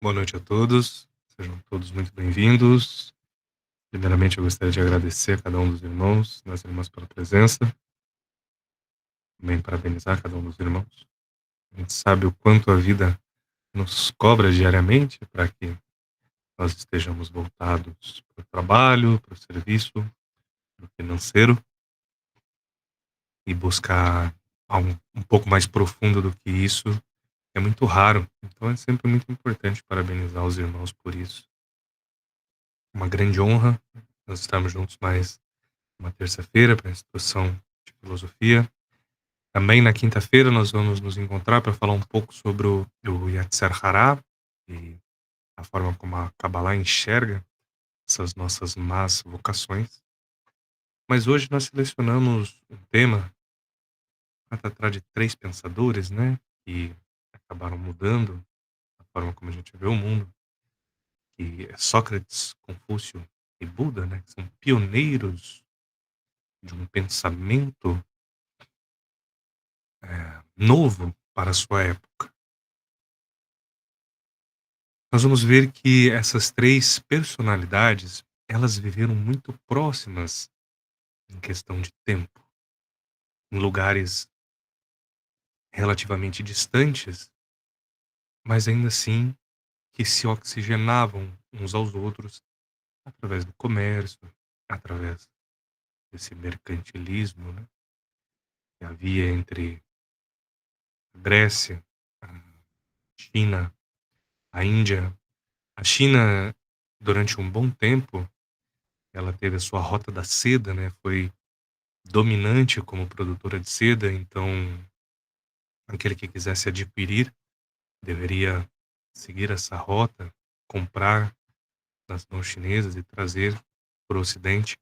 Boa noite a todos, sejam todos muito bem-vindos. Primeiramente, eu gostaria de agradecer a cada um dos irmãos, das irmãs pela presença, também parabenizar cada um dos irmãos. A gente sabe o quanto a vida nos cobra diariamente para que nós estejamos voltados para o trabalho, para o serviço, para o financeiro, e buscar algo um pouco mais profundo do que isso é muito raro. Então é sempre muito importante parabenizar os irmãos por isso. Uma grande honra nós estarmos juntos mais uma terça-feira para a instrução de filosofia. Também na quinta-feira nós vamos nos encontrar para falar um pouco sobre o Yetzer Hará e a forma como a Kabbalah enxerga essas nossas más vocações. Mas hoje nós selecionamos um tema para tratar de três pensadores, né, que acabaram mudando a forma como a gente vê o mundo, que é Sócrates, Confúcio e Buda, né, que são pioneiros de um pensamento novo para a sua época. Nós vamos ver que essas três personalidades, elas viveram muito próximas em questão de tempo, em lugares relativamente distantes, mas ainda assim que se oxigenavam uns aos outros através do comércio, através desse mercantilismo, né, que havia entre a Grécia, a China, a Índia. A China, durante um bom tempo, ela teve a sua rota da seda, né, foi dominante como produtora de seda, então Aquele que quisesse adquirir deveria seguir essa rota, comprar nas mãos chinesas e trazer para o Ocidente,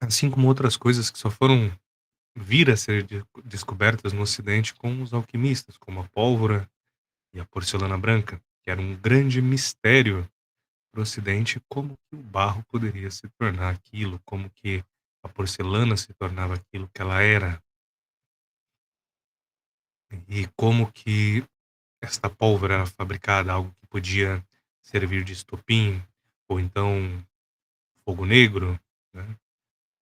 assim como outras coisas que só foram vir a ser descobertas no Ocidente com os alquimistas, como a pólvora e a porcelana branca, que era um grande mistério para o Ocidente, como que o barro poderia se tornar aquilo, como que a porcelana se tornava aquilo que ela era, e como que esta pólvora era fabricada, algo que podia servir de estopim, ou então fogo negro, né?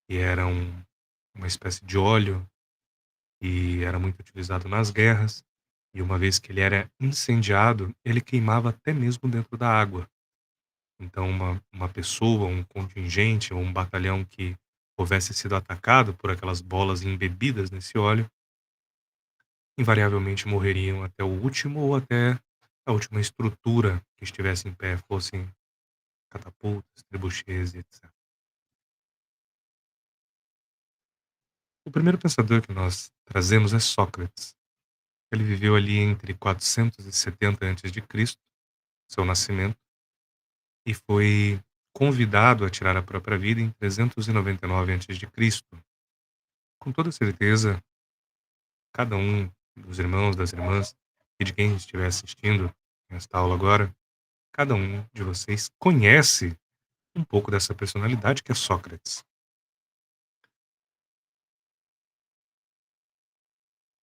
Que era uma espécie de óleo e era muito utilizado nas guerras. E uma vez que ele era incendiado, ele queimava até mesmo dentro da água. Então, uma pessoa, um contingente ou um batalhão que houvesse sido atacado por aquelas bolas embebidas nesse óleo, invariavelmente morreriam até o último ou até a última estrutura que estivesse em pé, fossem catapultas, trebuchets e etc. O primeiro pensador que nós trazemos é Sócrates. Ele viveu ali entre 470 a.C., seu nascimento, e foi convidado a tirar a própria vida em 399 a.C. Com toda certeza, cada um dos irmãos, das irmãs e de quem estiver assistindo esta aula agora, cada um de vocês conhece um pouco dessa personalidade que é Sócrates.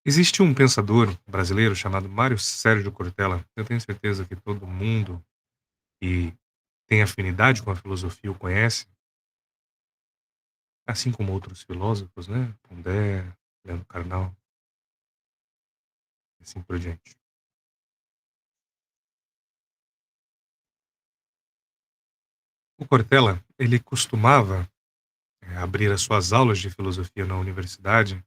Existe um pensador brasileiro chamado Mário Sérgio Cortella. Eu tenho certeza que todo mundo que tem afinidade com a filosofia o conhece, assim como outros filósofos, né? Pondé, Leandro Carnal, e assim por diante. O Cortella, ele costumava abrir as suas aulas de filosofia na universidade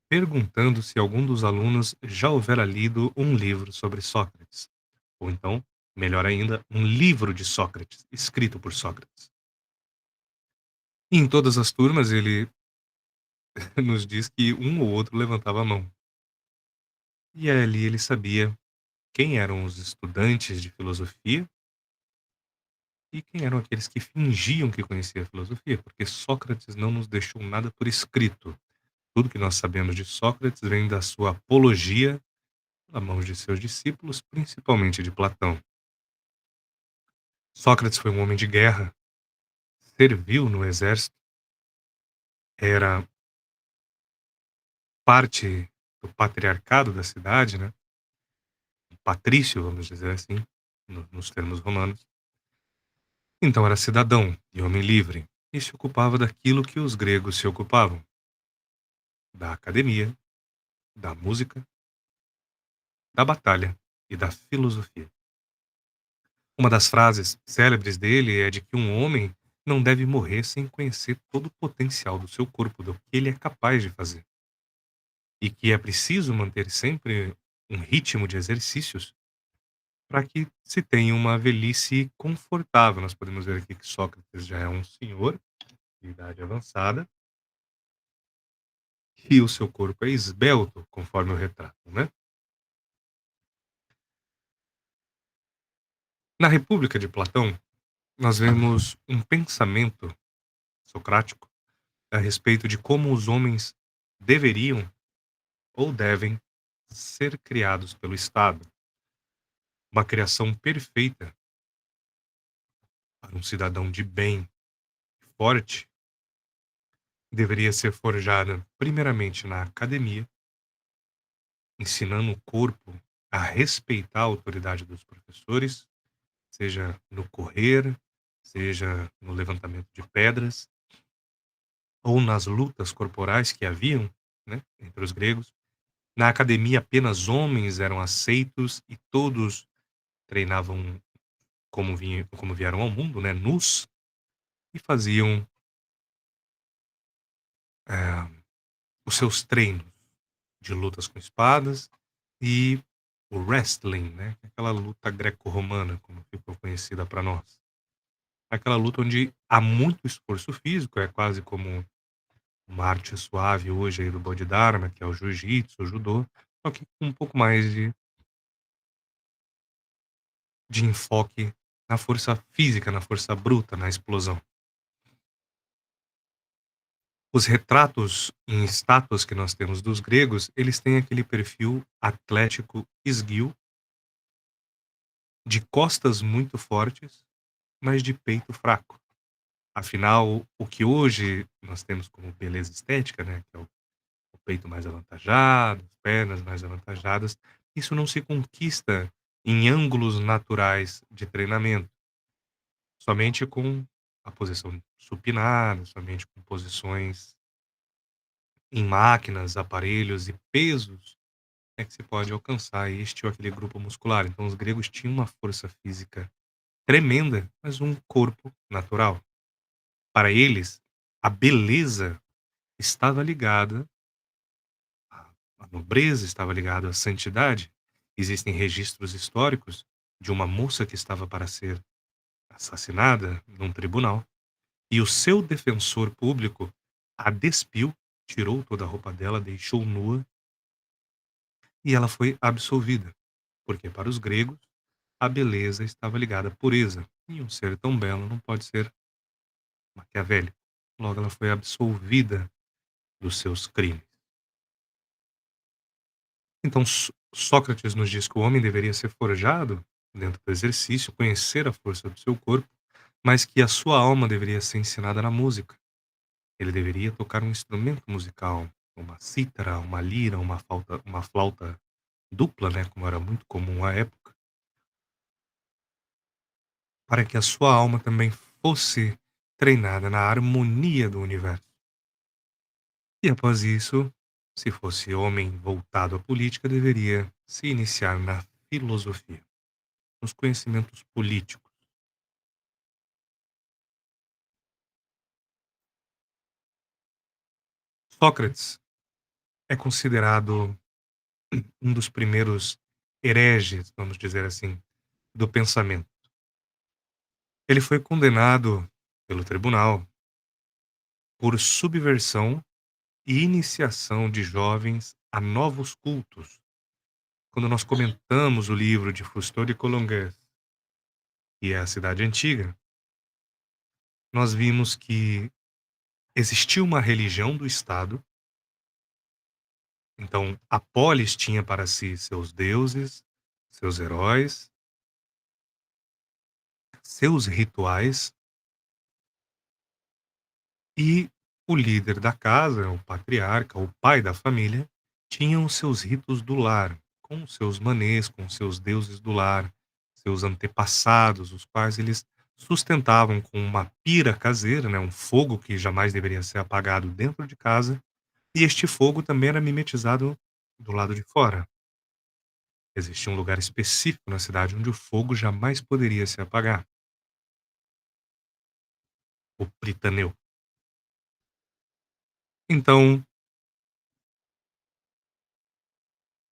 perguntando se algum dos alunos já houvera lido um livro sobre Sócrates, ou então, melhor ainda, um livro de Sócrates, escrito por Sócrates. E em todas as turmas ele nos diz que um ou outro levantava a mão. E ali ele sabia quem eram os estudantes de filosofia e quem eram aqueles que fingiam que conheciam a filosofia, porque Sócrates não nos deixou nada por escrito. Tudo que nós sabemos de Sócrates vem da sua apologia na mão de seus discípulos, principalmente de Platão. Sócrates foi um homem de guerra, serviu no exército, era parte do patriarcado da cidade, né? Patrício, vamos dizer assim, nos termos romanos. Então era cidadão e homem livre, e se ocupava daquilo que os gregos se ocupavam, da academia, da música, da batalha e da filosofia. Uma das frases célebres dele é de que um homem não deve morrer sem conhecer todo o potencial do seu corpo, do que ele é capaz de fazer. E que é preciso manter sempre um ritmo de exercícios para que se tenha uma velhice confortável. Nós podemos ver aqui que Sócrates já é um senhor de idade avançada e o seu corpo é esbelto, conforme o retrato, né? Na República de Platão, nós vemos um pensamento socrático a respeito de como os homens deveriam ou devem ser criados pelo Estado. Uma criação perfeita para um cidadão de bem, forte, deveria ser forjada primeiramente na academia, ensinando o corpo a respeitar a autoridade dos professores, seja no correr, seja no levantamento de pedras, ou nas lutas corporais que haviam, né, entre os gregos. Na academia, apenas homens eram aceitos e todos treinavam como vieram ao mundo, né, nus, e faziam eh, os seus treinos de lutas com espadas e o wrestling, né, aquela luta greco-romana, como ficou conhecida para nós. Aquela luta onde há muito esforço físico, é quase como uma arte suave hoje aí do Bodhidharma, que é o jiu-jitsu, o judô, só que com um pouco mais de enfoque na força física, na força bruta, na explosão. Os retratos em estátuas que nós temos dos gregos, eles têm aquele perfil atlético esguio, de costas muito fortes, mas de peito fraco. Afinal, o que hoje nós temos como beleza estética, né, que é o peito mais avantajado, as pernas mais avantajadas, isso não se conquista em ângulos naturais de treinamento, somente com a posição supinada, somente com posições em máquinas, aparelhos e pesos é que se pode alcançar este ou aquele grupo muscular. Então, os gregos tinham uma força física tremenda, mas um corpo natural. Para eles, a beleza estava ligada à nobreza, estava ligada à santidade. Existem registros históricos de uma moça que estava para ser assassinada num tribunal e o seu defensor público a despiu, tirou toda a roupa dela, deixou nua e ela foi absolvida, porque para os gregos a beleza estava ligada à pureza, e um ser tão belo não pode ser maquiavélico. Logo, ela foi absolvida dos seus crimes. Então, Sócrates nos diz que o homem deveria ser forjado dentro do exercício, conhecer a força do seu corpo, mas que a sua alma deveria ser ensinada na música. Ele deveria tocar um instrumento musical, uma cítara, uma lira, uma flauta dupla, né, como era muito comum à época, para que a sua alma também fosse treinada na harmonia do universo. E após isso, se fosse homem voltado à política, deveria se iniciar na filosofia, nos conhecimentos políticos. Sócrates é considerado um dos primeiros hereges, vamos dizer assim, do pensamento. Ele foi condenado pelo tribunal por subversão e iniciação de jovens a novos cultos. Quando nós comentamos o livro de Fustódio de Colongues, que é a Cidade Antiga, nós vimos que existia uma religião do Estado, então a polis tinha para si seus deuses, seus heróis, seus rituais, e o líder da casa, o patriarca, o pai da família, tinham os seus ritos do lar, com os seus manês, com os seus deuses do lar, seus antepassados, os quais eles sustentavam com uma pira caseira, né, um fogo que jamais deveria ser apagado dentro de casa, e este fogo também era mimetizado do lado de fora. Existia um lugar específico na cidade onde o fogo jamais poderia se apagar, o Pritaneu. Então,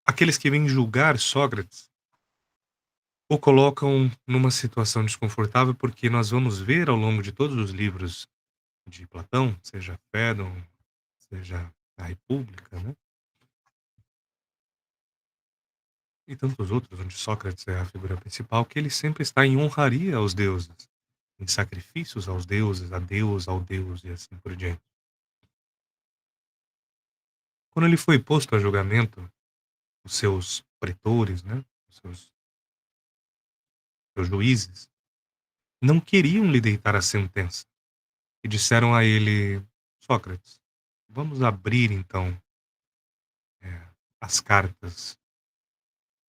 aqueles que vêm julgar Sócrates o colocam numa situação desconfortável, porque nós vamos ver ao longo de todos os livros de Platão, seja Fédon, seja a República, né, e tantos outros, onde Sócrates é a figura principal, que ele sempre está em honraria aos deuses, em sacrifícios aos deuses, a Deus, ao Deus e assim por diante. Quando ele foi posto a julgamento, os seus pretores, né, os seus juízes, não queriam lhe deitar a sentença e disseram a ele: Sócrates, vamos abrir então as cartas.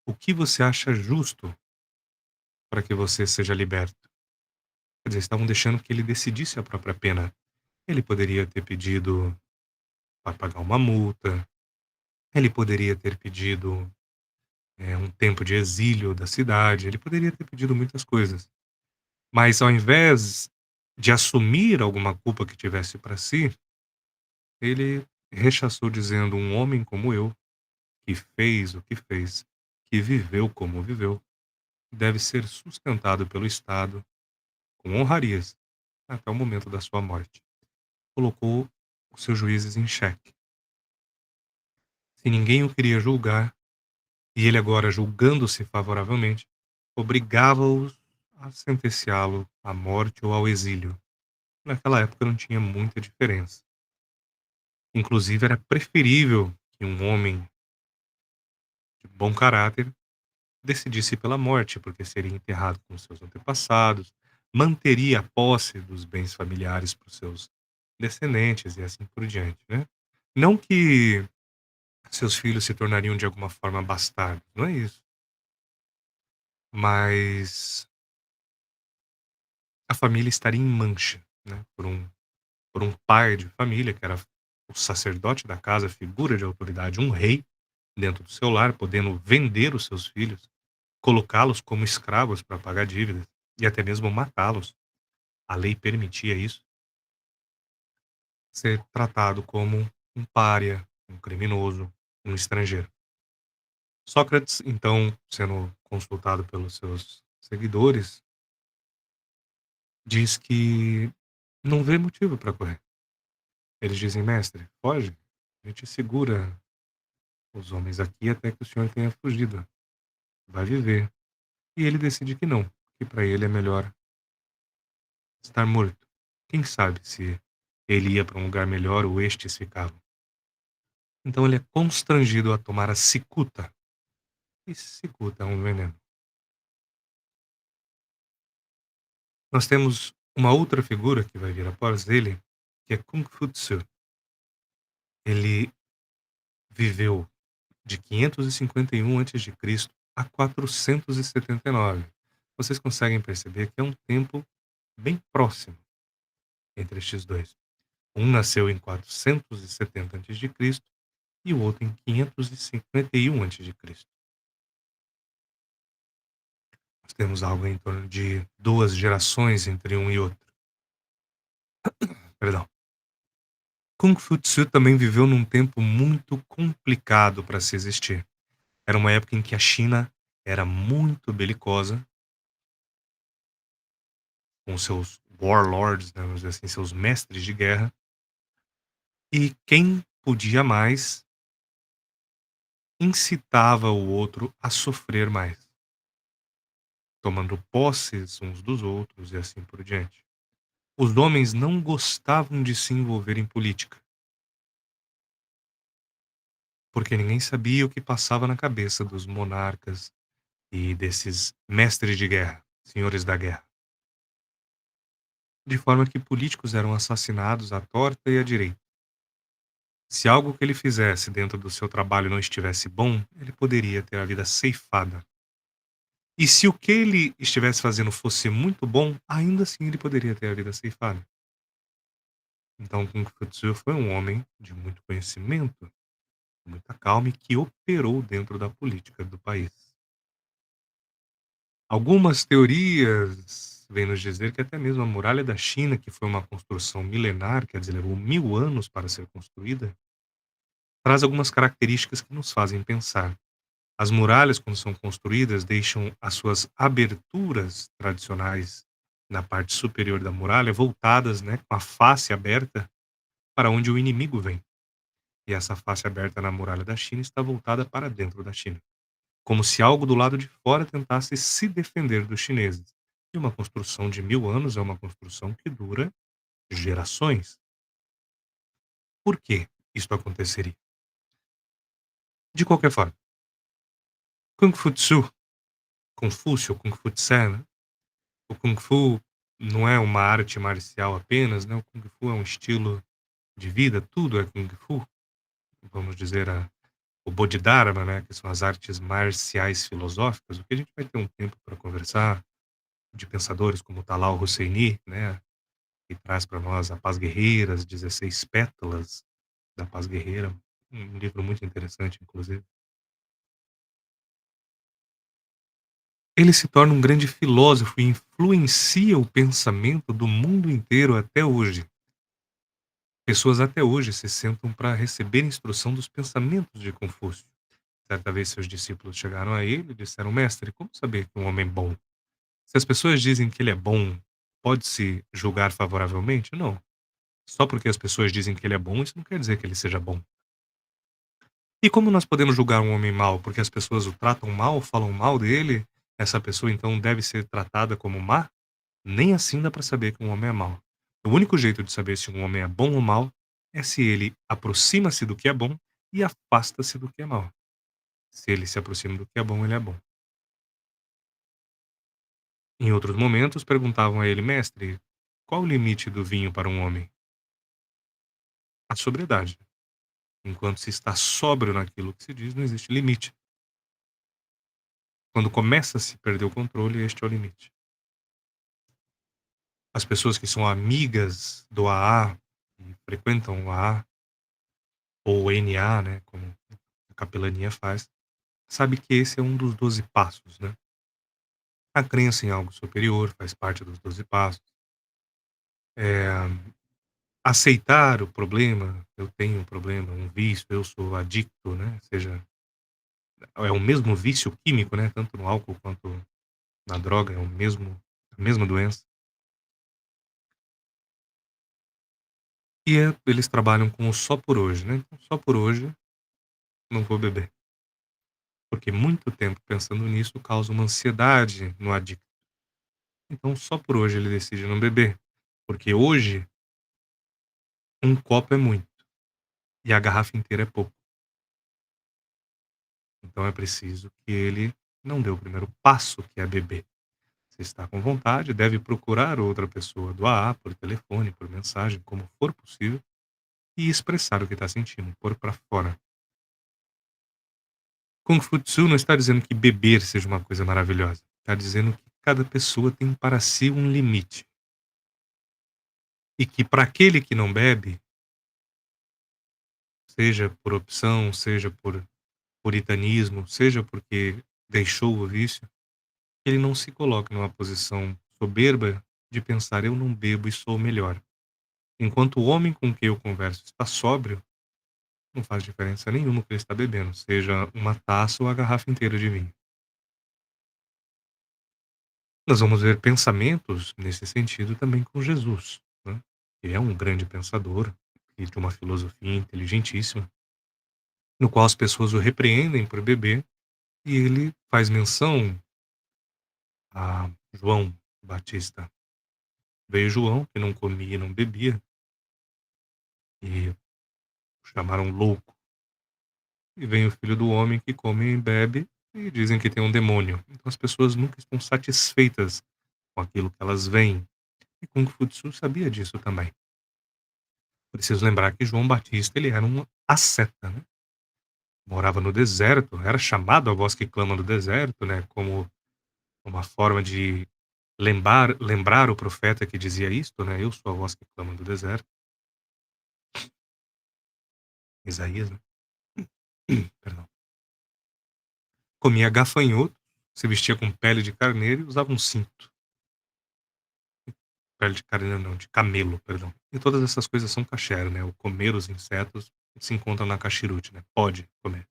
O que você acha justo para que você seja liberto? Quer dizer, estavam deixando que ele decidisse a própria pena. Ele poderia ter pedido para pagar uma multa, ele poderia ter pedido um tempo de exílio da cidade, ele poderia ter pedido muitas coisas. Mas ao invés de assumir alguma culpa que tivesse para si, ele rechaçou dizendo: um homem como eu, que fez o que fez, que viveu como viveu, deve ser sustentado pelo Estado com honrarias até o momento da sua morte. Colocou os seus juízes em xeque. Se ninguém o queria julgar, E ele agora, julgando-se favoravelmente, obrigava-os a sentenciá-lo à morte ou ao exílio. Naquela época não tinha muita diferença. Inclusive era preferível que um homem de bom caráter decidisse pela morte, porque seria enterrado com seus antepassados, manteria a posse dos bens familiares para os seus descendentes e assim por diante, né. Não que seus filhos se tornariam de alguma forma bastardos, não é isso, mas a família estaria em mancha, né, por um pai de família que era o sacerdote da casa, figura de autoridade, um rei dentro do seu lar, podendo vender os seus filhos, colocá-los como escravos para pagar dívidas e até mesmo matá-los. A lei permitia isso, ser tratado como um pária, um criminoso, um estrangeiro. Sócrates, então, sendo consultado pelos seus seguidores, diz que não vê motivo para correr. Eles dizem: mestre, foge, a gente segura os homens aqui até que o senhor tenha fugido, vai viver. E ele decide que não, que para ele é melhor estar morto. Quem sabe se ele ia para um lugar melhor ou estes ficavam. Então ele é constrangido a tomar a cicuta. E cicuta é um veneno. Nós temos uma outra figura que vai vir após ele, que é Kung Fu Tzu. Ele viveu de 551 a.C. a 479. Vocês conseguem perceber que é um tempo bem próximo entre estes dois. Um nasceu em 470 a.C. e o outro em 551 a.C. Nós temos algo em torno de 2 gerações entre um e outro. Perdão. Kung Fu Tzu também viveu num tempo muito complicado para se existir. Era uma época em que a China era muito belicosa, com seus warlords, né, vamos dizer assim, seus mestres de guerra, e quem podia mais incitava o outro a sofrer mais, tomando posses uns dos outros e assim por diante. Os homens não gostavam de se envolver em política, porque ninguém sabia o que passava na cabeça dos monarcas e desses mestres de guerra, senhores da guerra. De forma que políticos eram assassinados à torta e à direita. Se algo que ele fizesse dentro do seu trabalho não estivesse bom, ele poderia ter a vida ceifada. E se o que ele estivesse fazendo fosse muito bom, ainda assim ele poderia ter a vida ceifada. Então, Kung Fu Tzu foi um homem de muito conhecimento, muita calma e que operou dentro da política do país. Algumas teorias vêm nos dizer que até mesmo a muralha da China, que foi uma construção milenar, quer dizer, levou 1000 anos para ser construída, traz algumas características que nos fazem pensar. As muralhas, quando são construídas, deixam as suas aberturas tradicionais na parte superior da muralha voltadas, né, com a face aberta para onde o inimigo vem. E essa face aberta na muralha da China está voltada para dentro da China, como se algo do lado de fora tentasse se defender dos chineses. E uma construção de 1000 anos é uma construção que dura gerações. Por que isto aconteceria? De qualquer forma, Kung Fu Tzu, Confúcio, Kung Fu Tse, né? O Kung Fu não é uma arte marcial apenas, né? O Kung Fu é um estilo de vida, tudo é Kung Fu. Vamos dizer, o Bodhidharma, né? Que são as artes marciais filosóficas. O que a gente vai ter um tempo para conversar de pensadores como Talal Husseini, né? Que traz para nós a Paz Guerreira, as 16 pétalas da Paz Guerreira. Um livro muito interessante, inclusive. Ele se torna um grande filósofo e influencia o pensamento do mundo inteiro até hoje. Pessoas até hoje se sentam para receber instrução dos pensamentos de Confúcio. Certa vez seus discípulos chegaram a ele e disseram: Mestre, como saber que um homem é bom? Se as pessoas dizem que ele é bom, pode-se julgar favoravelmente? Não. Só porque as pessoas dizem que ele é bom, isso não quer dizer que ele seja bom. E como nós podemos julgar um homem mau? Porque as pessoas o tratam mal, falam mal dele? Essa pessoa então deve ser tratada como má? Nem assim dá para saber que um homem é mau. O único jeito de saber se um homem é bom ou mau é se ele aproxima-se do que é bom e afasta-se do que é mau. Se ele se aproxima do que é bom, ele é bom. Em outros momentos, perguntavam a ele: Mestre, qual o limite do vinho para um homem? A sobriedade. Enquanto se está sóbrio naquilo que se diz, não existe limite. Quando começa a se perder o controle, este é o limite. As pessoas que são amigas do AA, que frequentam o AA, ou o NA, né, como a capelania faz, sabe que esse é um dos 12 passos, né? A crença em algo superior faz parte dos 12 passos. É, aceitar o problema, eu tenho um problema, um vício, eu sou adicto, né? Seja, é o mesmo vício químico, né? Tanto no álcool quanto na droga, é o mesmo, a mesma doença. Eles trabalham com o só por hoje, né? Então, só por hoje, não vou beber. Porque muito tempo pensando nisso causa uma ansiedade no adicto. Então, só por hoje ele decide não beber. Porque hoje, um copo é muito e a garrafa inteira é pouco. Então é preciso que ele não dê o primeiro passo, que é beber. Se está com vontade, deve procurar outra pessoa do AA por telefone, por mensagem, como for possível, e expressar o que está sentindo, pôr para fora. Kung Fu Tzu não está dizendo que beber seja uma coisa maravilhosa. Está dizendo que cada pessoa tem para si um limite. E que para aquele que não bebe, seja por opção, seja por puritanismo, seja porque deixou o vício, ele não se coloque numa posição soberba de pensar: eu não bebo e sou o melhor. Enquanto o homem com quem eu converso está sóbrio, não faz diferença nenhuma o que ele está bebendo, seja uma taça ou a garrafa inteira de vinho. Nós vamos ver pensamentos nesse sentido também com Jesus, né? Que é um grande pensador e de uma filosofia inteligentíssima, no qual as pessoas o repreendem por beber e ele faz menção a João Batista. Veio João, que não comia e não bebia, e o chamaram louco. E vem o filho do homem que come e bebe e dizem que tem um demônio. Então as pessoas nunca estão satisfeitas com aquilo que elas veem. E Kung Fu Tzu sabia disso também. Preciso lembrar que João Batista ele era um asceta, né? Morava no deserto, era chamado a voz que clama no deserto, né? Como uma forma de lembrar o profeta que dizia isto, né? Eu sou a voz que clama no deserto. Isaías, né? Perdão. Comia gafanhoto, se vestia com pele de carneiro e usava um cinto. Pele de carneiro não, de camelo, perdão. E todas essas coisas são kasher, né, o comer os insetos se encontra na kashrut, né, pode comer.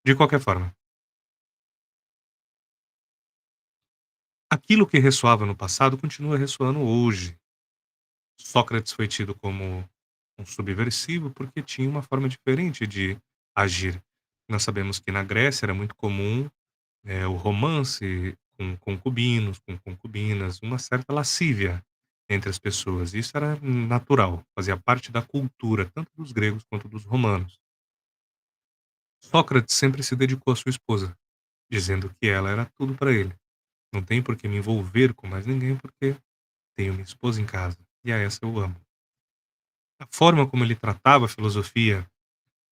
De qualquer forma, aquilo que ressoava no passado continua ressoando hoje. Sócrates foi tido como um subversivo porque tinha uma forma diferente de agir. Nós sabemos que na Grécia era muito comum, o romance com concubinos, com concubinas, uma certa lascívia entre as pessoas. Isso era natural, fazia parte da cultura, tanto dos gregos quanto dos romanos. Sócrates sempre se dedicou à sua esposa, dizendo que ela era tudo para ele. Não tem por que me envolver com mais ninguém, porque tenho minha esposa em casa, e a essa eu amo. A forma como ele tratava a filosofia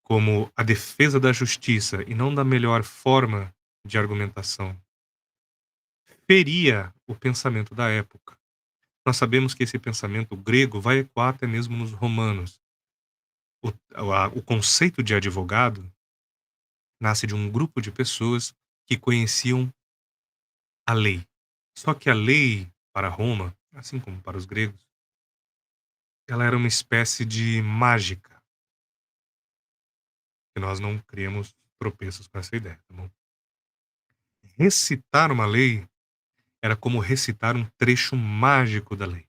como a defesa da justiça e não da melhor forma de argumentação, feria o pensamento da época. Nós sabemos que esse pensamento grego vai ecoar até mesmo nos romanos. O conceito de advogado nasce de um grupo de pessoas que conheciam a lei. Só que a lei para Roma, assim como para os gregos, ela era uma espécie de mágica, que nós não criamos tropeços com essa ideia, tá bom? Recitar uma lei era como recitar um trecho mágico da lei.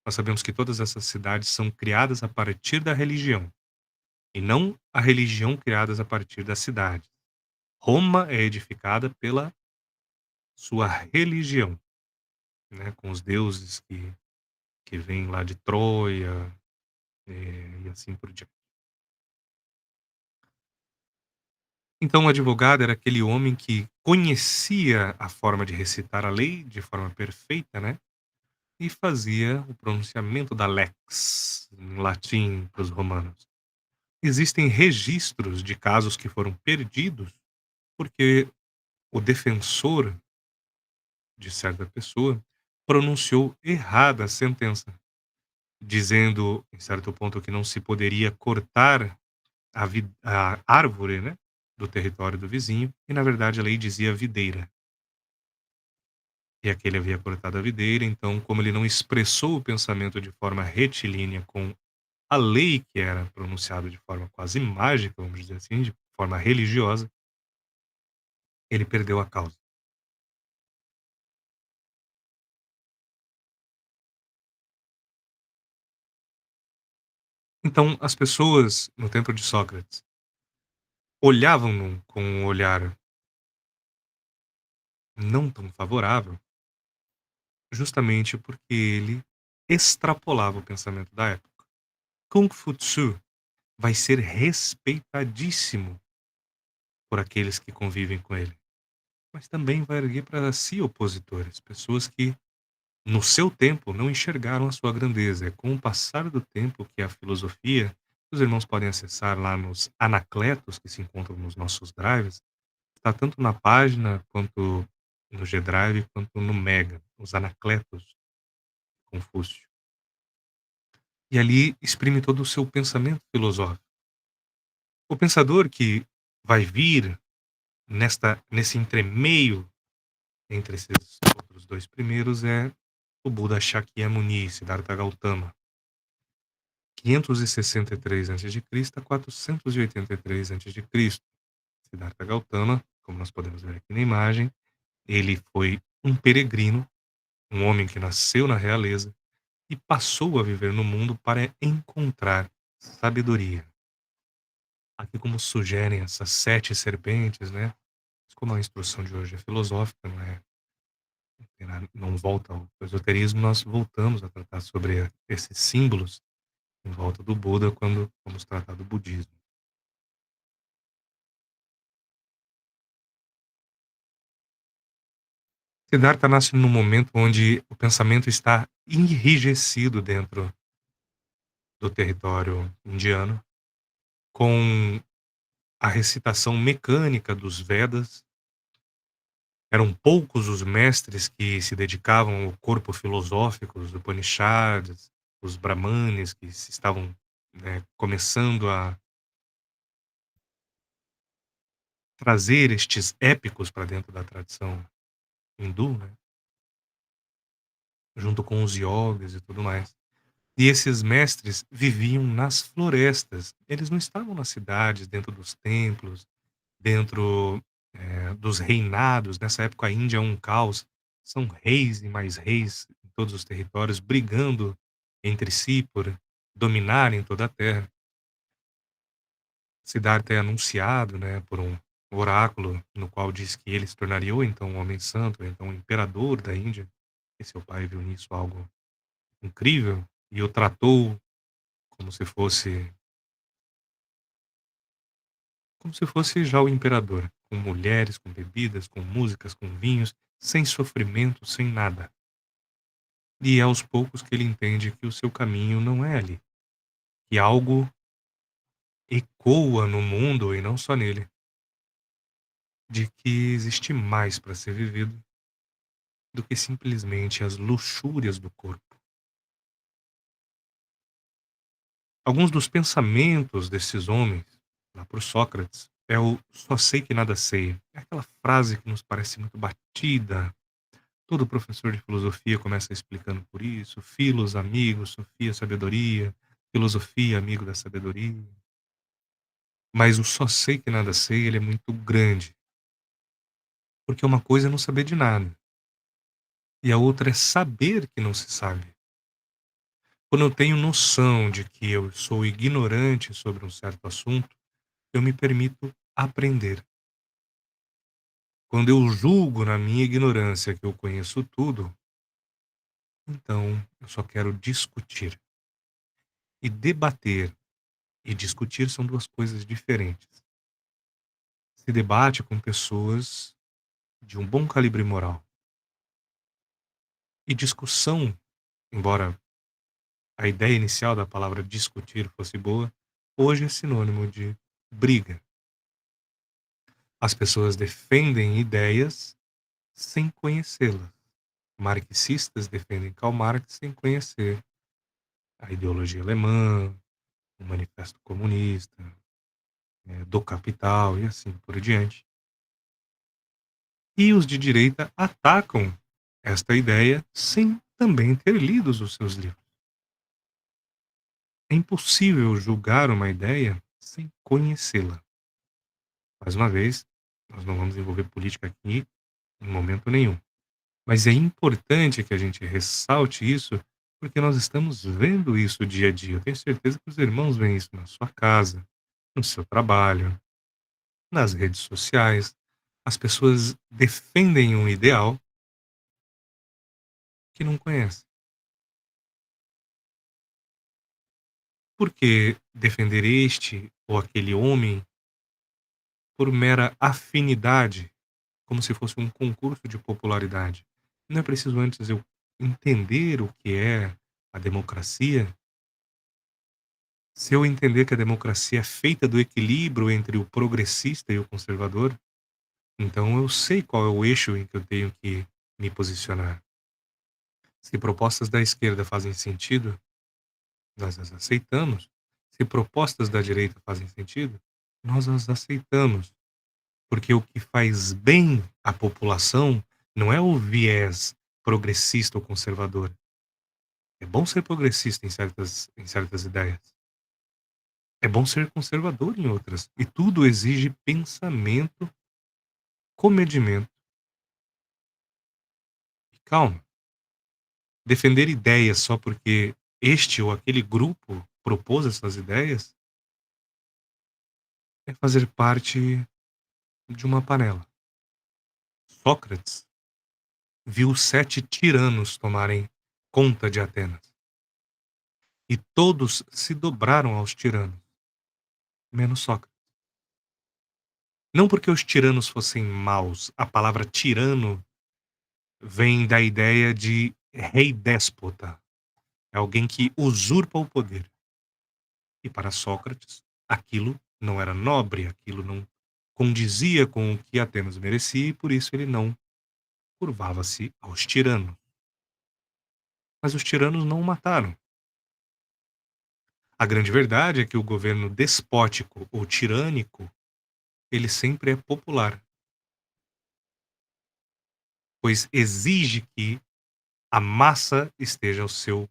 Nós sabemos que todas essas cidades são criadas a partir da religião. e não a religião criadas a partir da cidade. Roma é edificada pela sua religião, né, com os deuses que vêm lá de Troia, e assim por diante. Então o advogado era aquele homem que conhecia a forma de recitar a lei de forma perfeita, né, e fazia o pronunciamento da lex, em latim para os romanos. Existem registros de casos que foram perdidos, porque o defensor de certa pessoa pronunciou errada a sentença, dizendo em certo ponto que não se poderia cortar a árvore, né, do território do vizinho, e na verdade a lei dizia videira. E aquele havia cortado a videira, então, como ele não expressou o pensamento de forma retilínea com a lei que era pronunciada de forma quase mágica, vamos dizer assim, de forma religiosa, ele perdeu a causa. Então, as pessoas no tempo de Sócrates olhavam-no com um olhar não tão favorável, justamente porque ele extrapolava o pensamento da época. Kung Fu Tzu vai ser respeitadíssimo por aqueles que convivem com ele, mas também vai erguer para si opositores, pessoas que no seu tempo não enxergaram a sua grandeza. É com o passar do tempo que a filosofia, os irmãos podem acessar lá nos anacletos que se encontram nos nossos drives, está tanto na página quanto no G-Drive quanto no Mega, os anacletos de Confúcio. E ali exprime todo o seu pensamento filosófico. O pensador que vai vir nesse entremeio entre esses outros dois primeiros é o Buda Shakyamuni, Siddhartha Gautama, 563 a.C. a 483 a.C. Siddhartha Gautama, como nós podemos ver aqui na imagem, ele foi um peregrino, um homem que nasceu na realeza e passou a viver no mundo para encontrar sabedoria. Aqui como sugerem essas 7 serpentes, né, mas como a instrução de hoje é filosófica, não volta ao esoterismo, nós voltamos a tratar sobre esses símbolos em volta do Buda quando vamos tratar do budismo. Siddhartha nasce num momento onde o pensamento está enrijecido dentro do território indiano, com a recitação mecânica dos Vedas. Eram poucos os mestres que se dedicavam ao corpo filosófico, os Upanishads, os Brahmanes, que se estavam, começando a trazer estes épicos para dentro da tradição hindu, né, junto com os yogis e tudo mais. E esses mestres viviam nas florestas, eles não estavam nas cidades, dentro dos templos, dentro, dos reinados. Nessa época a Índia é um caos, são reis e mais reis em todos os territórios, brigando entre si por dominarem toda a terra. Siddhartha é anunciado, né, por um oráculo no qual diz que ele se tornaria ou então um homem santo, ou então um imperador da Índia, e seu pai viu nisso algo incrível, e o tratou como se fosse já o imperador, com mulheres, com bebidas, com músicas, com vinhos, sem sofrimento, sem nada. E é aos poucos que ele entende que o seu caminho não é ali, que algo ecoa no mundo e não só nele, de que existe mais para ser vivido do que simplesmente as luxúrias do corpo. Alguns dos pensamentos desses homens, lá por Sócrates, é o só sei que nada sei. É aquela frase que nos parece muito batida. Todo professor de filosofia começa explicando por isso, filos, amigos, sofia, sabedoria, filosofia, amigo da sabedoria. Mas o só sei que nada sei, ele é muito grande, porque uma coisa é não saber de nada, e a outra é saber que não se sabe. Quando eu tenho noção de que eu sou ignorante sobre um certo assunto, eu me permito aprender. Quando eu julgo na minha ignorância que eu conheço tudo, então eu só quero discutir. E debater e discutir são 2 coisas diferentes. Se debate com pessoas de um bom calibre moral. E discussão, embora a ideia inicial da palavra discutir fosse boa, hoje é sinônimo de briga. As pessoas defendem ideias sem conhecê-las. Marxistas defendem Karl Marx sem conhecer a ideologia alemã, o Manifesto Comunista, do Capital e assim por diante. E os de direita atacam esta ideia sem também ter lido os seus livros. É impossível julgar uma ideia sem conhecê-la. Mais uma vez, nós não vamos envolver política aqui em momento nenhum. Mas é importante que a gente ressalte isso, porque nós estamos vendo isso dia a dia. Eu tenho certeza que os irmãos veem isso na sua casa, no seu trabalho, nas redes sociais. As pessoas defendem um ideal que não conhecem. Porque defender este ou aquele homem por mera afinidade, como se fosse um concurso de popularidade. Não é preciso antes eu entender o que é a democracia? Se eu entender que a democracia é feita do equilíbrio entre o progressista e o conservador, então eu sei qual é o eixo em que eu tenho que me posicionar. Se propostas da esquerda fazem sentido, nós as aceitamos. Se propostas da direita fazem sentido, nós as aceitamos. Porque o que faz bem à população não é o viés progressista ou conservador. É bom ser progressista em certas ideias. É bom ser conservador em outras. E tudo exige pensamento, comedimento e calma. Defender ideias só porque este ou aquele grupo propôs essas ideias é fazer parte de uma panela. Sócrates viu 7 tiranos tomarem conta de Atenas. E todos se dobraram aos tiranos, menos Sócrates. Não porque os tiranos fossem maus. A palavra tirano vem da ideia de rei déspota. É alguém que usurpa o poder. E para Sócrates, aquilo não era nobre, aquilo não condizia com o que Atenas merecia e por isso ele não curvava-se aos tiranos. Mas os tiranos não o mataram. A grande verdade é que o governo despótico ou tirânico, ele sempre é popular, pois exige que a massa esteja ao seu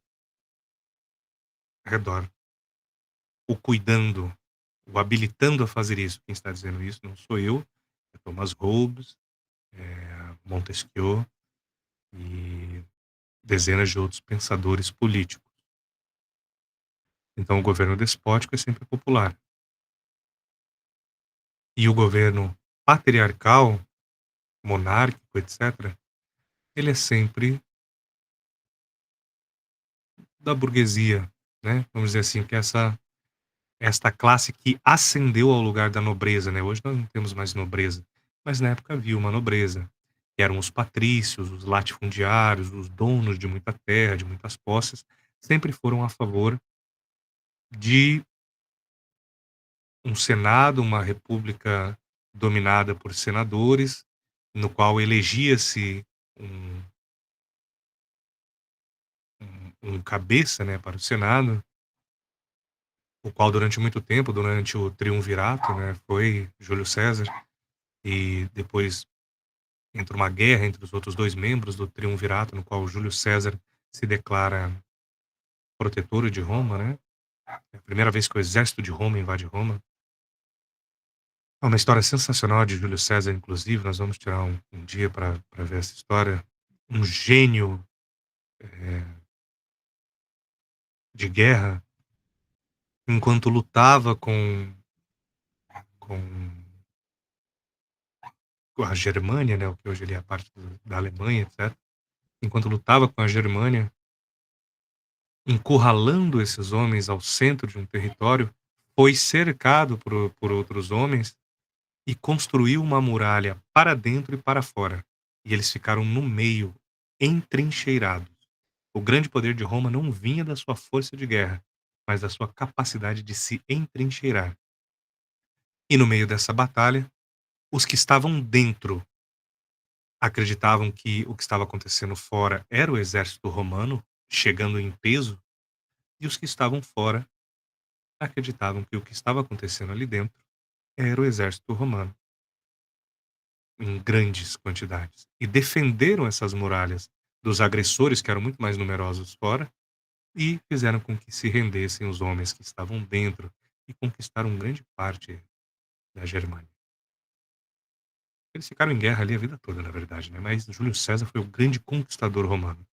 redor, o cuidando, o habilitando a fazer isso. Quem está dizendo isso não sou eu, é Thomas Hobbes, Montesquieu e dezenas de outros pensadores políticos. Então, o governo despótico é sempre popular. E o governo patriarcal, monárquico, etc., ele é sempre da burguesia, né? Vamos dizer assim, que esta classe que ascendeu ao lugar da nobreza, né? Hoje nós não temos mais nobreza, mas na época havia uma nobreza, que eram os patrícios, os latifundiários, os donos de muita terra, de muitas posses, sempre foram a favor de um senado, uma república dominada por senadores, no qual elegia-se um, um cabeça, né, para o senado, o qual durante muito tempo, durante o triunvirato, né, foi Júlio César, e depois entra uma guerra entre os outros 2 membros do triunvirato, no qual Júlio César se declara protetor de Roma, né? É a primeira vez que o exército de Roma invade Roma. É uma história sensacional de Júlio César, inclusive, nós vamos tirar um dia para ver essa história. Um gênio de guerra, enquanto lutava com a Germânia, né, o que hoje ali é a parte da Alemanha, etc. Enquanto lutava com a Germânia, encurralando esses homens ao centro de um território, foi cercado por outros homens e construiu uma muralha para dentro e para fora. E eles ficaram no meio, entrincheirados. O grande poder de Roma não vinha da sua força de guerra, mas da sua capacidade de se entrincheirar. E no meio dessa batalha, os que estavam dentro acreditavam que o que estava acontecendo fora era o exército romano chegando em peso, e os que estavam fora acreditavam que o que estava acontecendo ali dentro era o exército romano, em grandes quantidades. E defenderam essas muralhas dos agressores, que eram muito mais numerosos fora, e fizeram com que se rendessem os homens que estavam dentro e conquistaram grande parte da Germânia. Eles ficaram em guerra ali a vida toda, na verdade, né? Mas Júlio César foi o grande conquistador romano.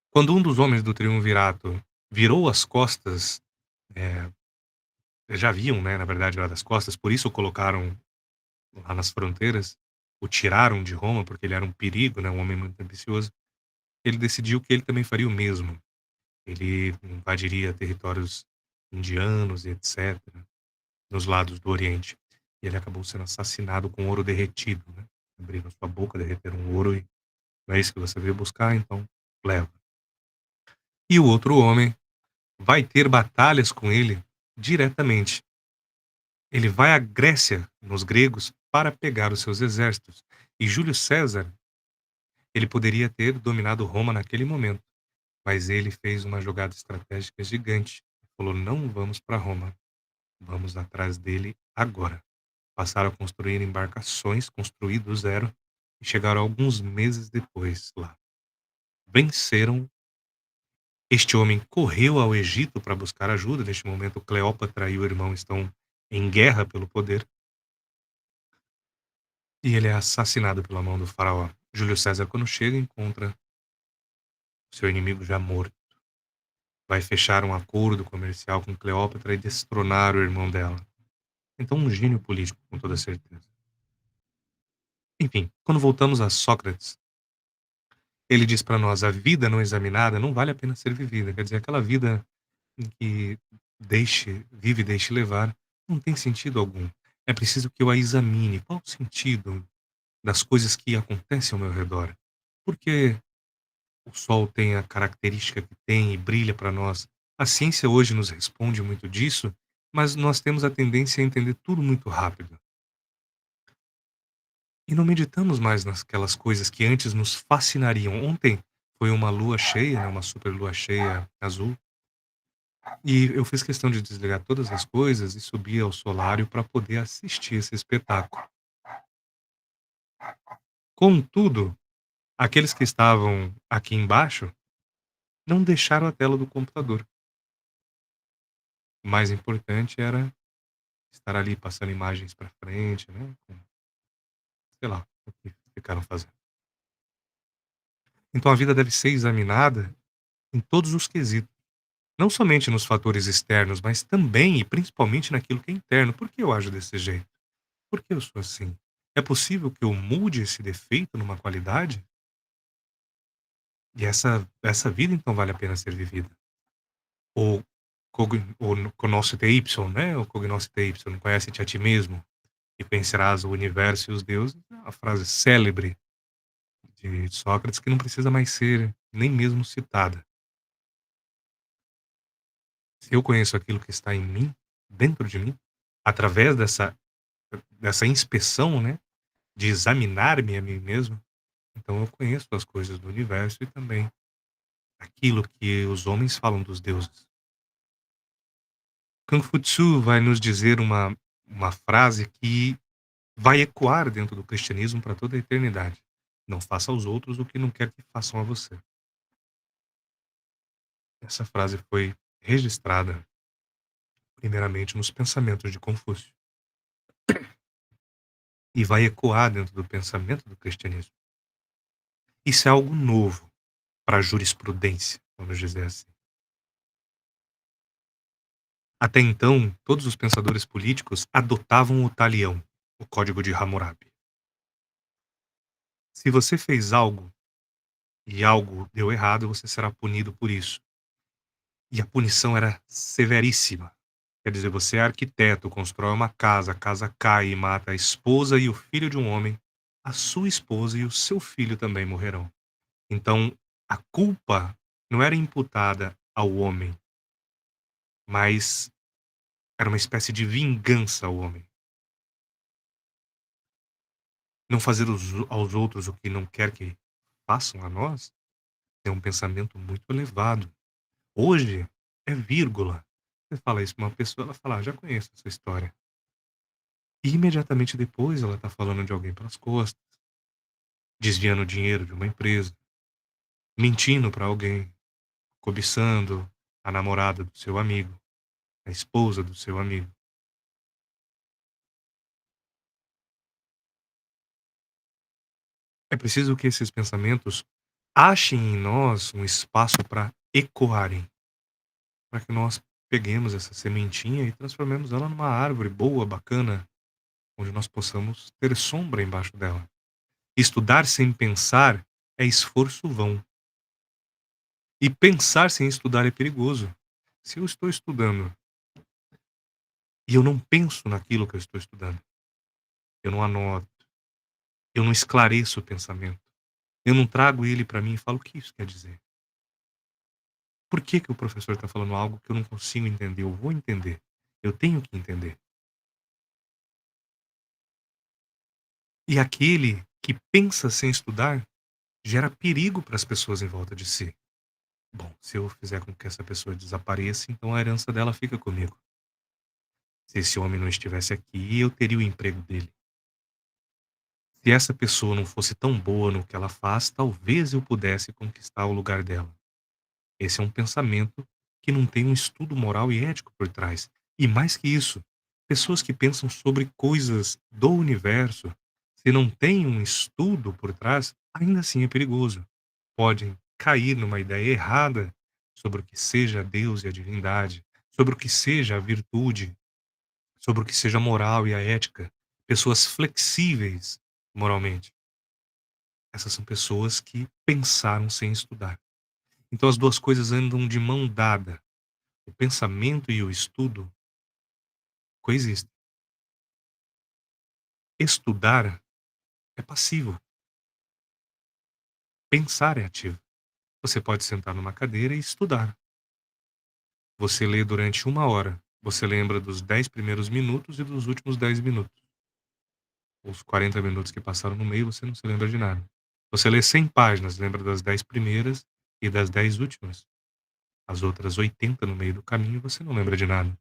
Quando um dos homens do triunvirato virou as costas, eh, já viam, né, na verdade, lá das costas, por isso o colocaram lá nas fronteiras, o tiraram de Roma, porque ele era um perigo, né, um homem muito ambicioso. Ele decidiu que ele também faria o mesmo. Ele invadiria territórios indianos e etc., nos lados do Oriente. E ele acabou sendo assassinado com ouro derretido, né? Abriram sua boca, derreteram ouro e não é isso que você veio buscar, então leva. E o outro homem vai ter batalhas com ele diretamente. Ele vai à Grécia, nos gregos, para pegar os seus exércitos. E Júlio César, ele poderia ter dominado Roma naquele momento, mas ele fez uma jogada estratégica gigante. Falou: não vamos para Roma, vamos atrás dele agora. Passaram a construir embarcações, construir do zero, e chegaram alguns meses depois lá. Venceram. Este homem correu ao Egito para buscar ajuda. Neste momento, Cleópatra e o irmão estão em guerra pelo poder. E ele é assassinado pela mão do faraó. Júlio César, quando chega, encontra seu inimigo já morto. Vai fechar um acordo comercial com Cleópatra e destronar o irmão dela. Então, um gênio político, com toda certeza. Enfim, quando voltamos a Sócrates, ele diz para nós: a vida não examinada não vale a pena ser vivida. Quer dizer, aquela vida em que vive e deixe levar, não tem sentido algum. É preciso que eu a examine. Qual o sentido das coisas que acontecem ao meu redor? Por que o sol tem a característica que tem e brilha para nós? A ciência hoje nos responde muito disso, mas nós temos a tendência a entender tudo muito rápido. E não meditamos mais naquelas coisas que antes nos fascinariam. Ontem foi uma lua cheia, né, uma super lua cheia azul, e eu fiz questão de desligar todas as coisas e subir ao solário para poder assistir esse espetáculo. Contudo, aqueles que estavam aqui embaixo não deixaram a tela do computador. O mais importante era estar ali passando imagens para frente, né, sei lá, o que ficaram fazendo. Então a vida deve ser examinada em todos os quesitos. Não somente nos fatores externos, mas também e principalmente naquilo que é interno. Por que eu ajo desse jeito? Por que eu sou assim? É possível que eu mude esse defeito numa qualidade? E essa vida então vale a pena ser vivida. Ou ou conoscete ipsum, né? O cognoscite ipsum, conhece-te a ti mesmo e conhecerás o universo e os deuses. É uma frase célebre de Sócrates que não precisa mais ser nem mesmo citada. Se eu conheço aquilo que está em mim, dentro de mim, através dessa inspeção, né, de examinar-me a mim mesmo, então eu conheço as coisas do universo e também aquilo que os homens falam dos deuses. Kung Fu Tzu vai nos dizer uma frase que vai ecoar dentro do cristianismo para toda a eternidade: não faça aos outros o que não quer que façam a você. Essa frase foi registrada primeiramente nos pensamentos de Confúcio e vai ecoar dentro do pensamento do cristianismo. Isso é algo novo para a jurisprudência, vamos dizer assim. Até então, todos os pensadores políticos adotavam o talião, o código de Hammurabi. Se você fez algo e algo deu errado, você será punido por isso. E a punição era severíssima. Quer dizer, você é arquiteto, constrói uma casa, a casa cai e mata a esposa e o filho de um homem, a sua esposa e o seu filho também morrerão. Então, a culpa não era imputada ao homem, mas era uma espécie de vingança ao homem. Não fazer aos outros o que não quer que façam a nós é um pensamento muito elevado. Hoje é vírgula. Você fala isso pra uma pessoa, ela fala: "Ah, já conheço essa história". E imediatamente depois ela está falando de alguém pelas costas, desviando dinheiro de uma empresa, mentindo para alguém, cobiçando a namorada do seu amigo, a esposa do seu amigo. É preciso que esses pensamentos achem em nós um espaço para ecoarem, para que nós peguemos essa sementinha e transformemos ela numa árvore boa, bacana, onde nós possamos ter sombra embaixo dela. Estudar sem pensar é esforço vão. E pensar sem estudar é perigoso. Se eu estou estudando e eu não penso naquilo que eu estou estudando, eu não anoto, eu não esclareço o pensamento, eu não trago ele para mim e falo: "O que isso quer dizer? Por que que o professor está falando algo que eu não consigo entender? Eu vou entender. Eu tenho que entender". E aquele que pensa sem estudar gera perigo para as pessoas em volta de si. Bom, se eu fizer com que essa pessoa desapareça, então a herança dela fica comigo. Se esse homem não estivesse aqui, eu teria o emprego dele. Se essa pessoa não fosse tão boa no que ela faz, talvez eu pudesse conquistar o lugar dela. Esse é um pensamento que não tem um estudo moral e ético por trás. E mais que isso, pessoas que pensam sobre coisas do universo, se não tem um estudo por trás, ainda assim é perigoso. Podem cair numa ideia errada sobre o que seja Deus e a divindade, sobre o que seja a virtude, sobre o que seja a moral e a ética. Pessoas flexíveis moralmente. Essas são pessoas que pensaram sem estudar. Então as 2 coisas andam de mão dada. O pensamento e o estudo coexistem. Estudar é passivo, pensar é ativo. Você pode sentar numa cadeira e estudar. Você lê durante 1 hora. Você lembra dos 10 primeiros minutos e dos últimos 10 minutos. Os 40 minutos que passaram no meio, você não se lembra de nada. Você lê 100 páginas, lembra das 10 primeiras e das 10 últimas. As outras 80 no meio do caminho, você não lembra de nada.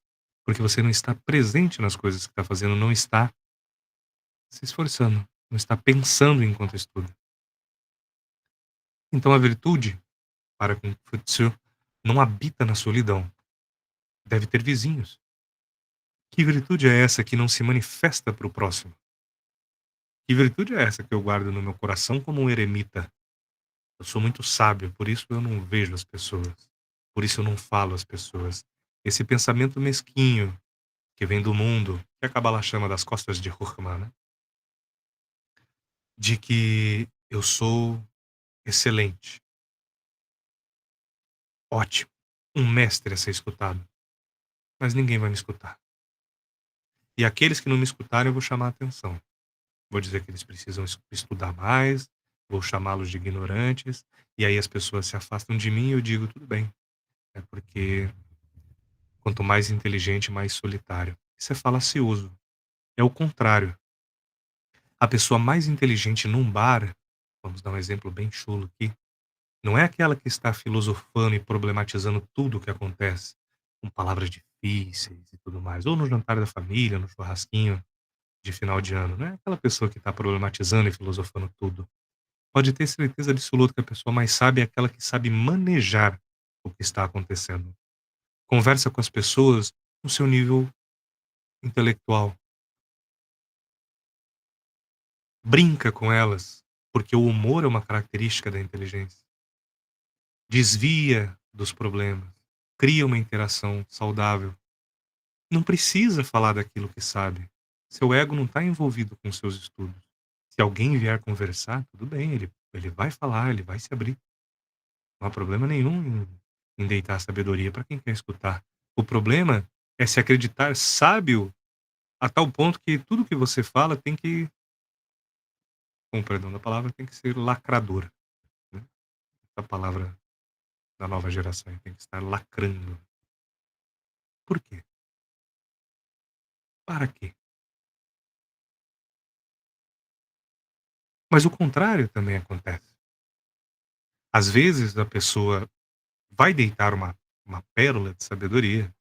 Porque você não está presente nas coisas que está fazendo, não está se esforçando, não está pensando enquanto estuda. Então a virtude, para com Confucio, não habita na solidão, deve ter vizinhos. Que virtude é essa que não se manifesta para o próximo? Que virtude é essa que eu guardo no meu coração como um eremita? Eu sou muito sábio, por isso eu não vejo as pessoas, por isso eu não falo às pessoas. Esse pensamento mesquinho que vem do mundo, que a Kabbalah chama das costas de Hurma, né? De que eu sou excelente, ótimo, um mestre a ser escutado, mas ninguém vai me escutar. E aqueles que não me escutarem, eu vou chamar a atenção. Vou dizer que eles precisam estudar mais, vou chamá-los de ignorantes, e aí as pessoas se afastam de mim e eu digo: tudo bem, é porque quanto mais inteligente, mais solitário. Isso é falacioso. É o contrário. A pessoa mais inteligente num bar, vamos dar um exemplo bem chulo aqui, não é aquela que está filosofando e problematizando tudo o que acontece, com palavras difíceis e tudo mais, ou no jantar da família, no churrasquinho de final de ano, não é aquela pessoa que está problematizando e filosofando tudo. Pode ter certeza absoluta que a pessoa mais sábia é aquela que sabe manejar o que está acontecendo. Conversa com as pessoas no seu nível intelectual, brinca com elas, porque o humor é uma característica da inteligência. Desvia dos problemas, cria uma interação saudável. Não precisa falar daquilo que sabe. Seu ego não está envolvido com seus estudos. Se alguém vier conversar, tudo bem, ele vai falar, ele vai se abrir. Não há problema nenhum em deitar a sabedoria para quem quer escutar. O problema é se acreditar sábio a tal ponto que tudo que você fala tem que, com o perdão da palavra, tem que ser lacrador, né, a palavra da nova geração, tem que estar lacrando. Por quê? Para quê? Mas o contrário também acontece. Às vezes a pessoa vai deitar uma pérola de sabedoria,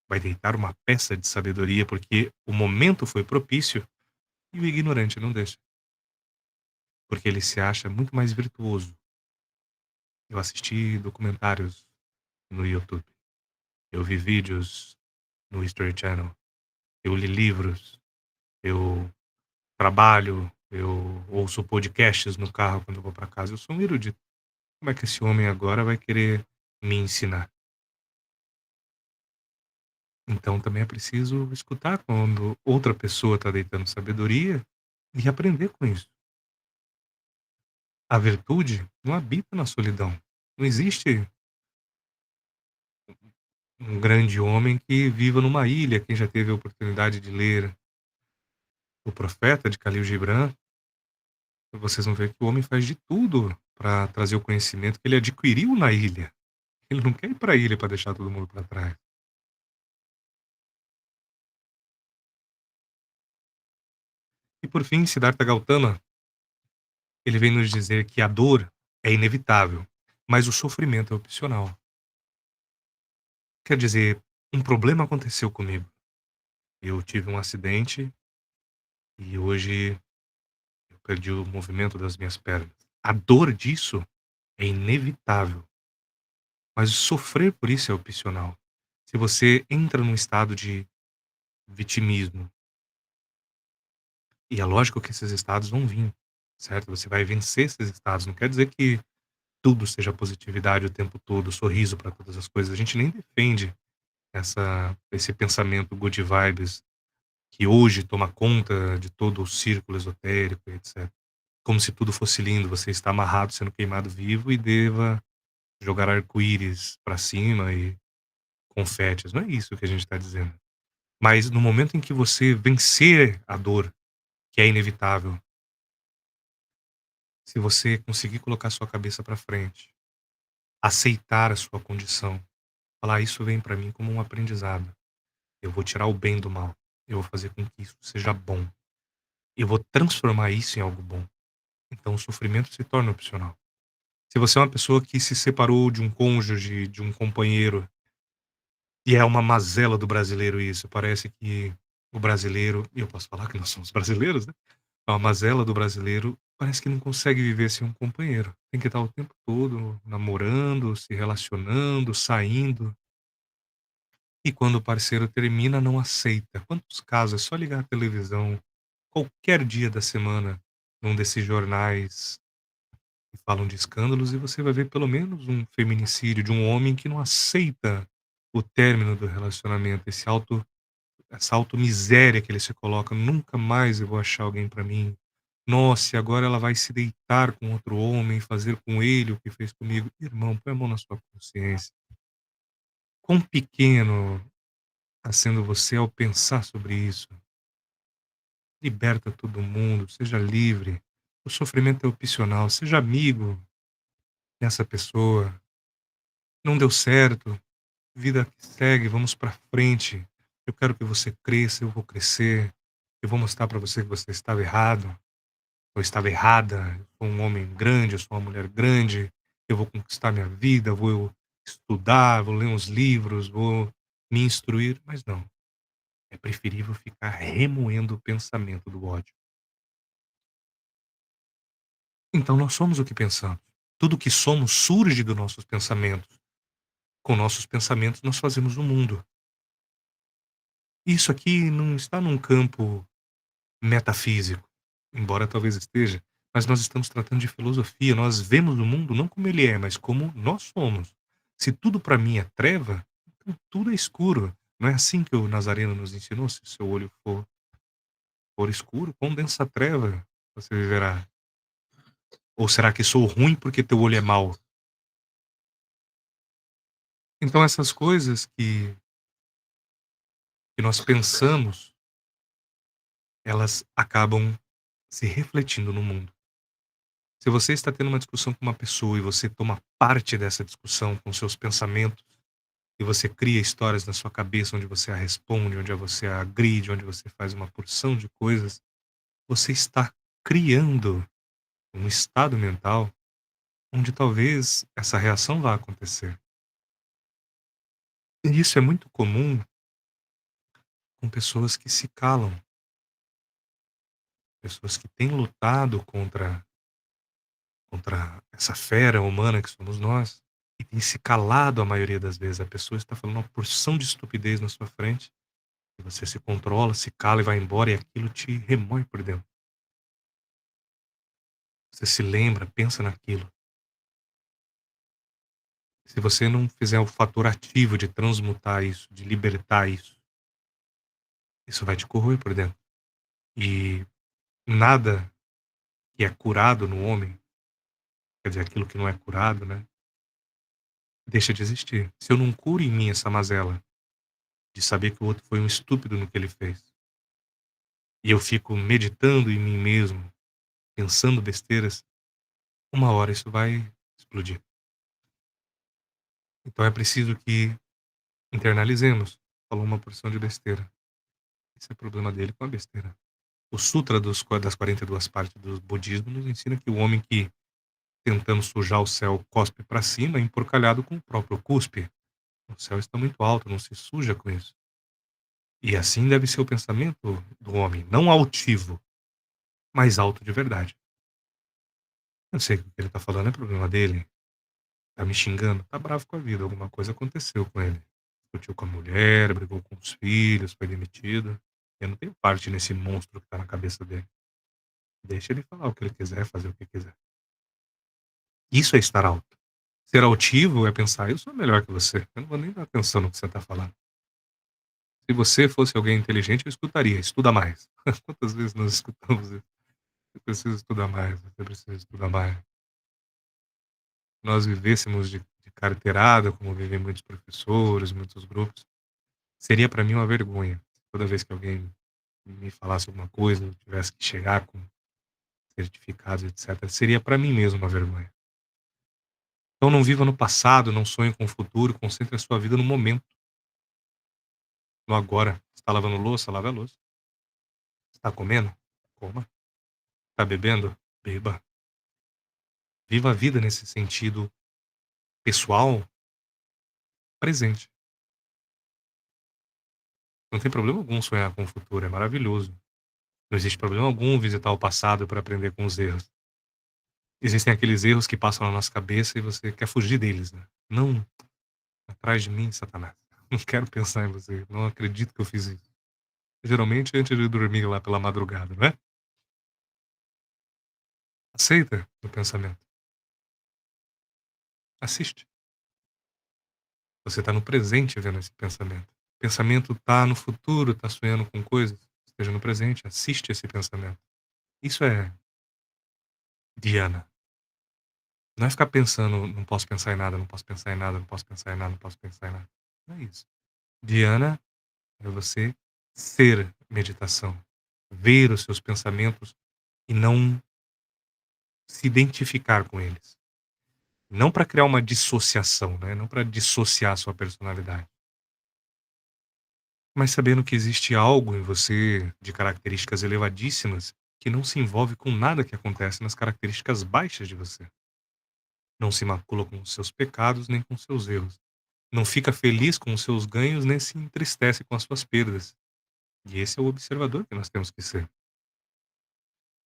vai deitar uma peça de sabedoria, porque o momento foi propício, e o ignorante não deixa, porque ele se acha muito mais virtuoso. Eu assisti documentários no YouTube, eu vi vídeos no History Channel, eu li livros, eu trabalho, eu ouço podcasts no carro quando eu vou para casa, eu sou um erudito. Como é que esse homem agora vai querer me ensinar? Então também é preciso escutar quando outra pessoa está deitando sabedoria e aprender com isso. A virtude não habita na solidão. Não existe um grande homem que viva numa ilha. Quem já teve a oportunidade de ler O Profeta, de Khalil Gibran, vocês vão ver que o homem faz de tudo para trazer o conhecimento que ele adquiriu na ilha. Ele não quer ir para a ilha para deixar todo mundo para trás. E por fim, Siddhartha Gautama, ele vem nos dizer que a dor é inevitável, mas o sofrimento é opcional. Quer dizer, um problema aconteceu comigo. Eu tive um acidente e hoje eu perdi o movimento das minhas pernas. A dor disso é inevitável, mas sofrer por isso é opcional. Se você entra num estado de vitimismo, e é lógico que esses estados vão vir, certo? Você vai vencer esses estados. Não quer dizer que tudo seja positividade o tempo todo, sorriso para todas as coisas. A gente nem defende esse pensamento good vibes que hoje toma conta de todo o círculo esotérico, etc. Como se tudo fosse lindo, você está amarrado, sendo queimado vivo e deva jogar arco-íris para cima e confetes. Não é isso que a gente está dizendo. Mas no momento em que você vencer a dor, que é inevitável, se você conseguir colocar sua cabeça para frente, aceitar a sua condição, falar: "Isso vem para mim como um aprendizado. Eu vou tirar o bem do mal. Eu vou fazer com que isso seja bom. Eu vou transformar isso em algo bom". Então o sofrimento se torna opcional. Se você é uma pessoa que se separou de um cônjuge, de um companheiro, e é uma mazela do brasileiro isso, parece que o brasileiro, e eu posso falar que nós somos brasileiros, né, é uma mazela do brasileiro, parece que não consegue viver sem um companheiro. Tem que estar o tempo todo namorando, se relacionando, saindo, e quando o parceiro termina, não aceita. Quantos casos, é só ligar a televisão, qualquer dia da semana, num desses jornais que falam de escândalos, e você vai ver pelo menos um feminicídio de um homem que não aceita o término do relacionamento, essa auto-miséria que ele se coloca: "Nunca mais eu vou achar alguém pra mim. Nossa, e agora ela vai se deitar com outro homem, fazer com ele o que fez comigo". Irmão, põe a mão na sua consciência. Quão pequeno está sendo você ao pensar sobre isso. Liberta todo mundo, seja livre. O sofrimento é opcional, seja amigo dessa pessoa. Não deu certo, vida que segue, vamos pra frente. Eu quero que você cresça, eu vou crescer. Eu vou mostrar pra você que você estava errado, ou estava errada. Eu sou um homem grande, eu sou uma mulher grande. Eu vou conquistar minha vida, vou estudar, vou ler uns livros, vou me instruir. Mas não, é preferível ficar remoendo o pensamento do ódio. Então nós somos o que pensamos. Tudo o que somos surge dos nossos pensamentos. Com nossos pensamentos nós fazemos o mundo. Isso aqui não está num campo metafísico, embora talvez esteja, mas nós estamos tratando de filosofia, nós vemos o mundo não como ele é, mas como nós somos. Se tudo para mim é treva, então tudo é escuro. Não é assim que o Nazareno nos ensinou? Se o seu olho for escuro, com densa treva você viverá. Ou será que sou ruim porque teu olho é mau? Então essas coisas que nós pensamos, elas acabam se refletindo no mundo. Se você está tendo uma discussão com uma pessoa e você toma parte dessa discussão com seus pensamentos, e você cria histórias na sua cabeça onde você a responde, onde você a agride, onde você faz uma porção de coisas, você está criando um estado mental onde talvez essa reação vá acontecer. E isso é muito comum com pessoas que se calam, pessoas que têm lutado contra essa fera humana que somos nós, e tem se calado a maioria das vezes. A pessoa está falando uma porção de estupidez na sua frente, e você se controla, se cala e vai embora, e aquilo te remói por dentro. Você se lembra, pensa naquilo. Se você não fizer o fator ativo de transmutar isso, de libertar isso vai te corroer por dentro. E nada que é curado no homem, quer dizer, aquilo que não é curado, né, deixa de existir. Se eu não curo em mim essa mazela de saber que o outro foi um estúpido no que ele fez, e eu fico meditando em mim mesmo, pensando besteiras, uma hora isso vai explodir. Então é preciso que internalizemos. Falou uma porção de besteira. Esse é o problema dele com a besteira. O Sutra das 42 partes do budismo nos ensina que o homem que, tentando sujar o céu, cospe para cima, é emporcalhado com o próprio cuspe. O céu está muito alto, não se suja com isso. E assim deve ser o pensamento do homem, não altivo, mas alto de verdade. Eu sei que o que ele está falando é problema dele, tá me xingando, tá bravo com a vida, alguma coisa aconteceu com ele. Discutiu com a mulher, brigou com os filhos, foi demitido. Eu não tenho parte nesse monstro que tá na cabeça dele. Deixa ele falar o que ele quiser, fazer o que quiser. Isso é estar alto. Ser altivo é pensar: "Eu sou melhor que você, eu não vou nem dar atenção no que você está falando. Se você fosse alguém inteligente, eu escutaria, estuda mais". Quantas vezes nós escutamos isso? "Você precisa estudar mais, você precisa estudar mais". Nós vivêssemos de carteirada, como vivem muitos professores, muitos grupos, seria para mim uma vergonha. Toda vez que alguém me falasse alguma coisa, eu tivesse que chegar com certificados, etcétera, seria para mim mesmo uma vergonha. Então não viva no passado, não sonhe com o futuro, concentre a sua vida no momento, no agora. Está lavando louça? Lave a louça. Está comendo? Coma. Está bebendo? Beba. Viva a vida nesse sentido pessoal, presente. Não tem problema algum sonhar com o futuro, é maravilhoso. Não existe problema algum visitar o passado para aprender com os erros. Existem aqueles erros que passam na nossa cabeça e você quer fugir deles, né. "Não, atrás de mim, Satanás. Não quero pensar em você, não acredito que eu fiz isso". Geralmente antes de dormir lá pela madrugada, não é? Aceita o pensamento. Assiste. Você está no presente vendo esse pensamento. O pensamento está no futuro, está sonhando com coisas, esteja no presente, assiste esse pensamento. Isso é Diana. Não é ficar pensando: "Não posso pensar em nada, não posso pensar em nada, não posso pensar em nada, não posso pensar em nada". Não é isso. Diana é você ser meditação, ver os seus pensamentos e não se identificar com eles. Não para criar uma dissociação, né, não para dissociar a sua personalidade, mas sabendo que existe algo em você de características elevadíssimas que não se envolve com nada que acontece nas características baixas de você. Não se macula com os seus pecados nem com os seus erros. Não fica feliz com os seus ganhos nem se entristece com as suas perdas. E esse é o observador que nós temos que ser.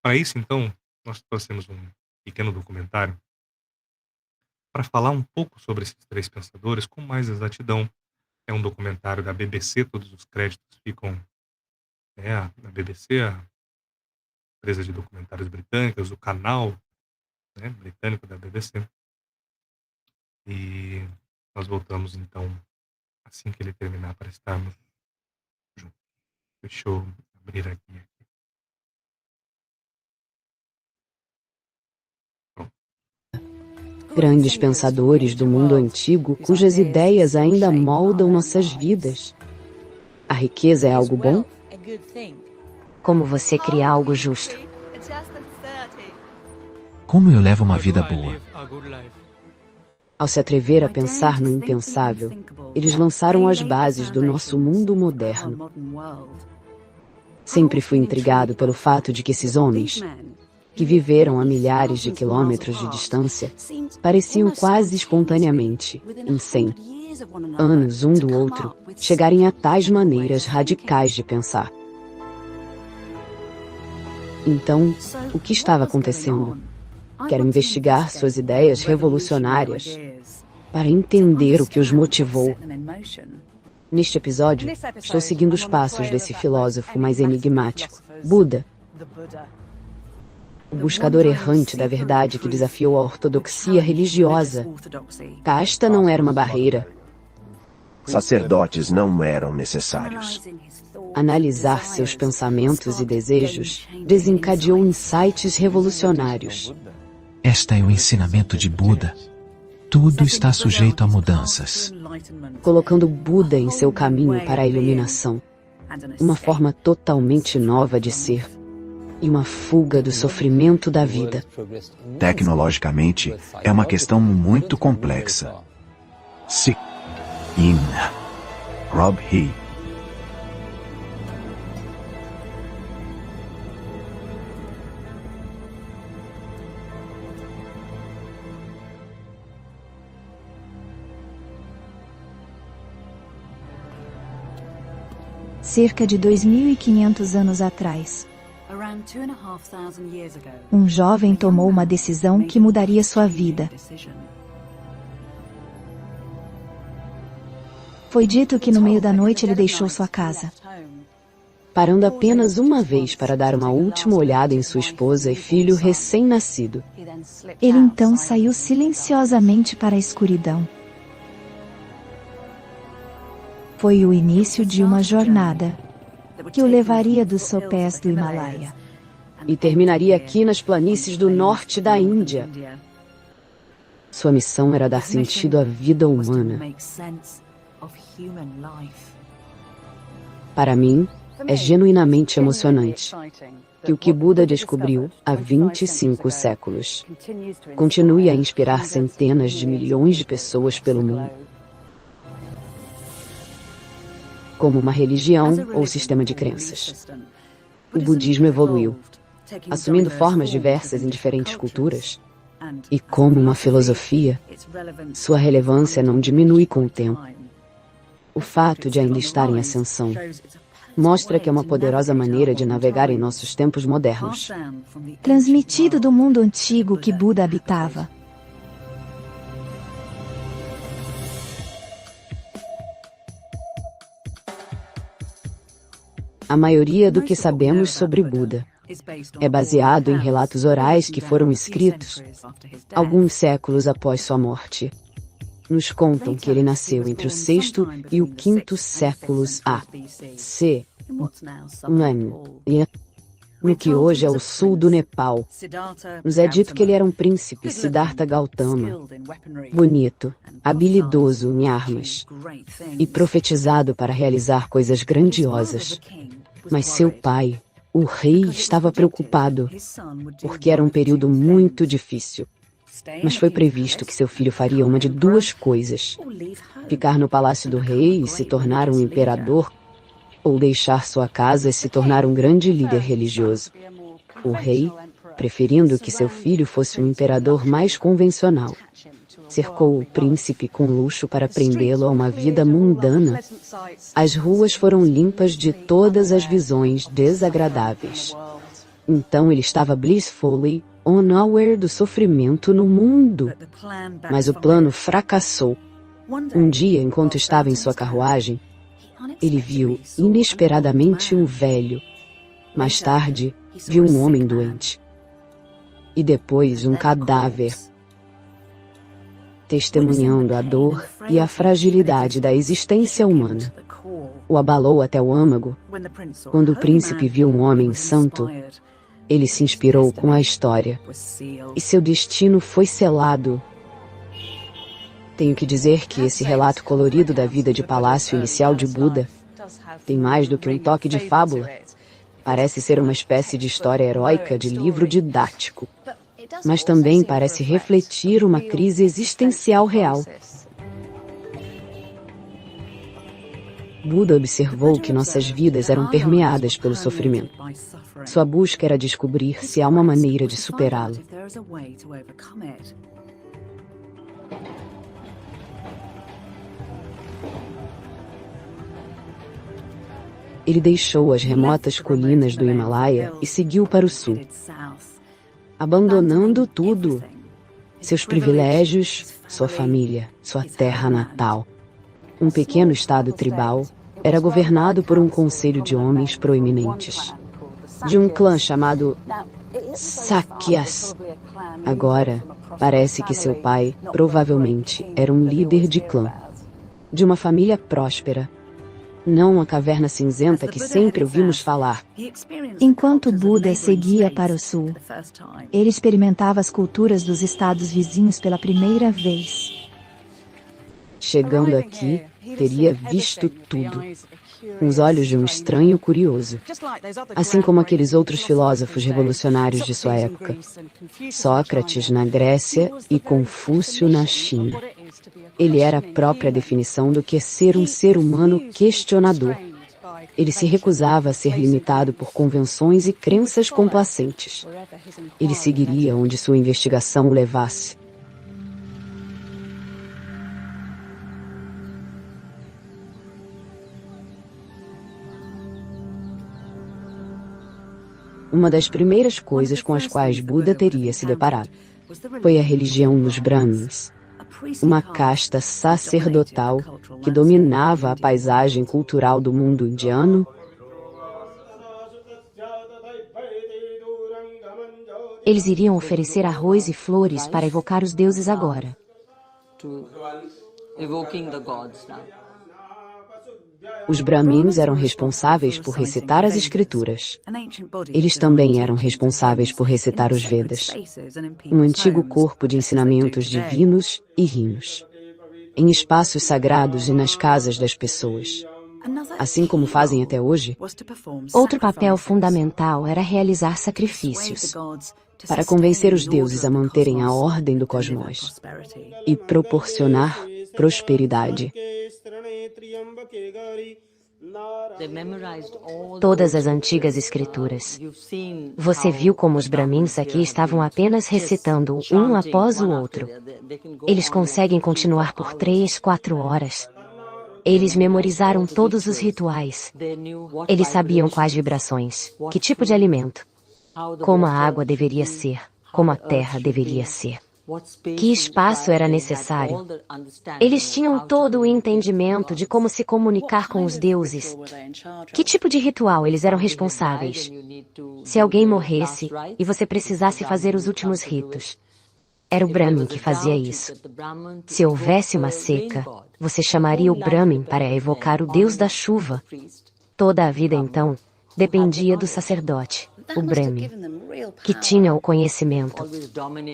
Para isso, então, nós trouxemos um pequeno documentário para falar um pouco sobre esses três pensadores com mais exatidão. É um documentário da BBC, todos os créditos ficam, na BBC, a empresa de documentários britânicas, o canal, né, britânico da BBC. E nós voltamos então assim que ele terminar para estarmos juntos. Deixa eu abrir aqui. Pronto. Grandes pensadores do mundo antigo cujas ideias ainda moldam nossas vidas. A riqueza é algo bom? Como você cria algo justo? Como eu levo uma vida boa? Ao se atrever a pensar no impensável, eles lançaram as bases do nosso mundo moderno. Sempre fui intrigado pelo fato de que esses homens, que viveram a milhares de quilômetros de distância, pareciam quase espontaneamente, em 100 anos um do outro, chegarem a tais maneiras radicais de pensar. Então, o que estava acontecendo? Quero investigar suas ideias revolucionárias para entender o que os motivou. Neste episódio, estou seguindo os passos desse filósofo mais enigmático, Buda, o buscador errante da verdade que desafiou a ortodoxia religiosa. Casta não era uma barreira. Sacerdotes não eram necessários. Analisar seus pensamentos e desejos desencadeou insights revolucionários. Este é o ensinamento de Buda. Tudo está sujeito a mudanças. Colocando Buda em seu caminho para a iluminação. Uma forma totalmente nova de ser. E uma fuga do sofrimento da vida. Tecnologicamente, é uma questão muito complexa. Rob He. Cerca de 2.500 anos atrás, um jovem tomou uma decisão que mudaria sua vida. Foi dito que no meio da noite ele deixou sua casa. Parando apenas uma vez para dar uma última olhada em sua esposa e filho recém-nascido. Ele então saiu silenciosamente para a escuridão. Foi o início de uma jornada que o levaria dos sopés do Himalaia e terminaria aqui nas planícies do norte da Índia. Sua missão era dar sentido à vida humana. Para mim, é genuinamente emocionante que o que Buda descobriu há 25 séculos continue a inspirar centenas de milhões de pessoas pelo mundo. Como uma religião ou sistema de crenças. O budismo evoluiu, assumindo formas diversas em diferentes culturas. E como uma filosofia, sua relevância não diminui com o tempo. O fato de ainda estar em ascensão mostra que é uma poderosa maneira de navegar em nossos tempos modernos. Transmitido do mundo antigo que Buda habitava. A maioria do que sabemos sobre Buda é baseado em relatos orais que foram escritos alguns séculos após sua morte. Nos contam que ele nasceu entre o sexto e o quinto séculos A.C. no que hoje é o sul do Nepal. Nos é dito que ele era um príncipe, Siddhartha Gautama, bonito, habilidoso em armas e profetizado para realizar coisas grandiosas. Mas seu pai, o rei, estava preocupado, porque era um período muito difícil. Mas foi previsto que seu filho faria uma de duas coisas: ficar no palácio do rei e se tornar um imperador, ou deixar sua casa e se tornar um grande líder religioso. O rei, preferindo que seu filho fosse um imperador mais convencional, cercou o príncipe com luxo para prendê-lo a uma vida mundana. As ruas foram limpas de todas as visões desagradáveis. Então ele estava blissfully unaware do sofrimento no mundo. Mas o plano fracassou. Um dia, enquanto estava em sua carruagem, ele viu, inesperadamente, um velho. Mais tarde, viu um homem doente. E depois um cadáver. Testemunhando a dor e a fragilidade da existência humana. O abalou até o âmago. Quando o príncipe viu um homem santo, ele se inspirou com a história, e seu destino foi selado. Tenho que dizer que esse relato colorido da vida de palácio inicial de Buda tem mais do que um toque de fábula. Parece ser uma espécie de história heróica de livro didático, mas também parece refletir uma crise existencial real. Buda observou que nossas vidas eram permeadas pelo sofrimento. Sua busca era descobrir se há uma maneira de superá-lo. Ele deixou as remotas colinas do Himalaia e seguiu para o sul, abandonando tudo: seus privilégios, sua família, sua terra natal. Um pequeno estado tribal era governado por um conselho de homens proeminentes, de um clã chamado Sakyas. Agora, parece que seu pai, provavelmente, era um líder de clã, de uma família próspera. Não a caverna cinzenta que sempre ouvimos falar. Enquanto Buda seguia para o sul, ele experimentava as culturas dos estados vizinhos pela primeira vez. Chegando aqui, teria visto tudo, com os olhos de um estranho curioso, assim como aqueles outros filósofos revolucionários de sua época, Sócrates na Grécia e Confúcio na China. Ele era a própria definição do que é ser um ser humano questionador. Ele se recusava a ser limitado por convenções e crenças complacentes. Ele seguiria onde sua investigação o levasse. Uma das primeiras coisas com as quais Buda teria se deparado foi a religião dos Brahmins, uma casta sacerdotal que dominava a paisagem cultural do mundo indiano. Eles iriam oferecer arroz e flores para evocar os deuses agora. Os Brahmins eram responsáveis por recitar as escrituras. Eles também eram responsáveis por recitar os Vedas, um antigo corpo de ensinamentos divinos e hinos, em espaços sagrados e nas casas das pessoas, assim como fazem até hoje. Outro papel fundamental era realizar sacrifícios para convencer os deuses a manterem a ordem do cosmos e proporcionar prosperidade. Todas as antigas escrituras. Você viu como os Brahmins aqui estavam apenas recitando um após o outro. Eles conseguem continuar por 3, 4 horas. Eles memorizaram todos os rituais. Eles sabiam quais vibrações, que tipo de alimento, como a água deveria ser, como a terra deveria ser. Que espaço era necessário? Eles tinham todo o entendimento de como se comunicar com os deuses. Que tipo de ritual eles eram responsáveis? Se alguém morresse e você precisasse fazer os últimos ritos, era o Brahmin que fazia isso. Se houvesse uma seca, você chamaria o Brahmin para evocar o deus da chuva. Toda a vida, então, dependia do sacerdote, o Brahmin, que tinha o conhecimento.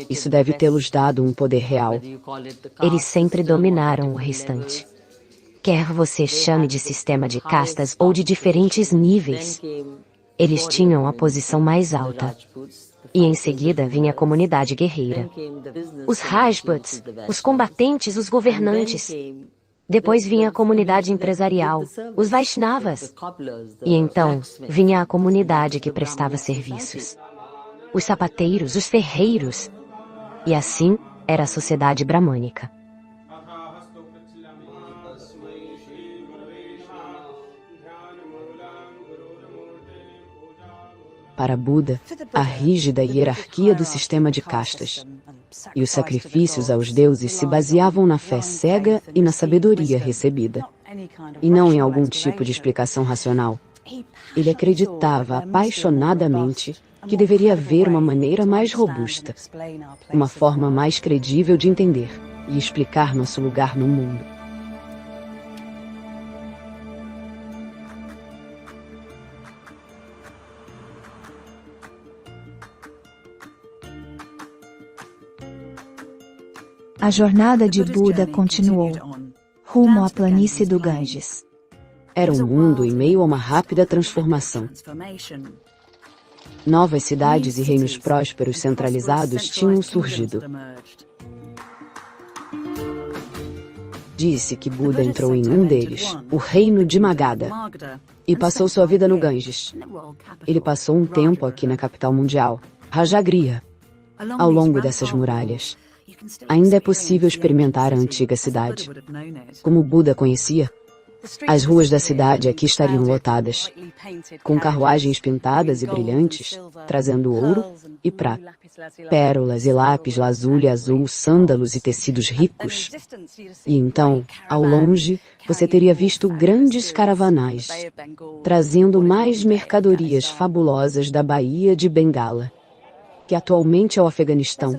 Isso deve tê-los dado um poder real. Eles sempre dominaram o restante. Quer você chame de sistema de castas ou de diferentes níveis, eles tinham a posição mais alta. E em seguida vinha a comunidade guerreira. Os Rajputs, os combatentes, os governantes. Depois vinha a comunidade empresarial, os Vaishnavas. E então vinha a comunidade que prestava serviços. Os sapateiros, os ferreiros. E assim era a sociedade bramânica. Para Buda, a rígida hierarquia do sistema de castas e os sacrifícios aos deuses se baseavam na fé cega e na sabedoria recebida, e não em algum tipo de explicação racional. Ele acreditava apaixonadamente que deveria haver uma maneira mais robusta, uma forma mais credível de entender e explicar nosso lugar no mundo. A jornada de Buda continuou, rumo à planície do Ganges. Era um mundo em meio a uma rápida transformação. Novas cidades e reinos prósperos centralizados tinham surgido. Disse que Buda entrou em um deles, o reino de Magadha, e passou sua vida no Ganges. Ele passou um tempo aqui na capital mundial, Rajagriha. Ao longo dessas muralhas, ainda é possível experimentar a antiga cidade, como Buda conhecia. As ruas da cidade aqui estariam lotadas, com carruagens pintadas e brilhantes, trazendo ouro e prata, pérolas e lápis-lazuli azul, sândalos e tecidos ricos. E então, ao longe, você teria visto grandes caravanais, trazendo mais mercadorias fabulosas da Baía de Bengala, que atualmente é o Afeganistão.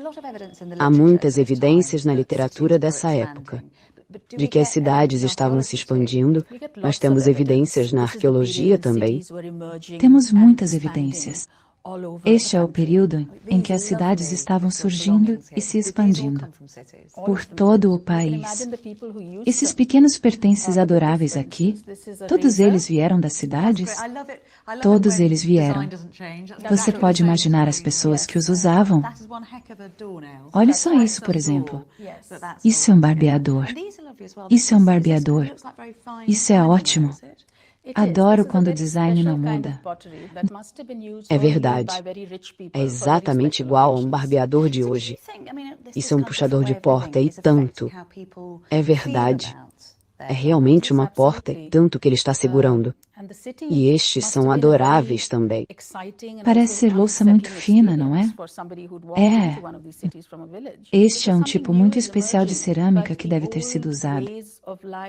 Há muitas evidências na literatura dessa época de que as cidades estavam se expandindo. Nós temos evidências na arqueologia também. Temos muitas evidências. Este é o período em que as cidades estavam surgindo e se expandindo por todo o país. Esses pequenos pertences adoráveis aqui, todos eles vieram das cidades? Todos eles vieram. Você pode imaginar as pessoas que os usavam? Olhe só isso, por exemplo. Isso é um barbeador. Isso é um barbeador. Isso é ótimo. Adoro quando o design não muda. É verdade. É exatamente igual a um barbeador de hoje. Isso é um puxador de porta e tanto. É verdade. É realmente uma porta e tanto que ele está segurando. E estes são adoráveis também. Parece ser louça muito fina, não é? É. Este é um tipo muito especial de cerâmica que deve ter sido usado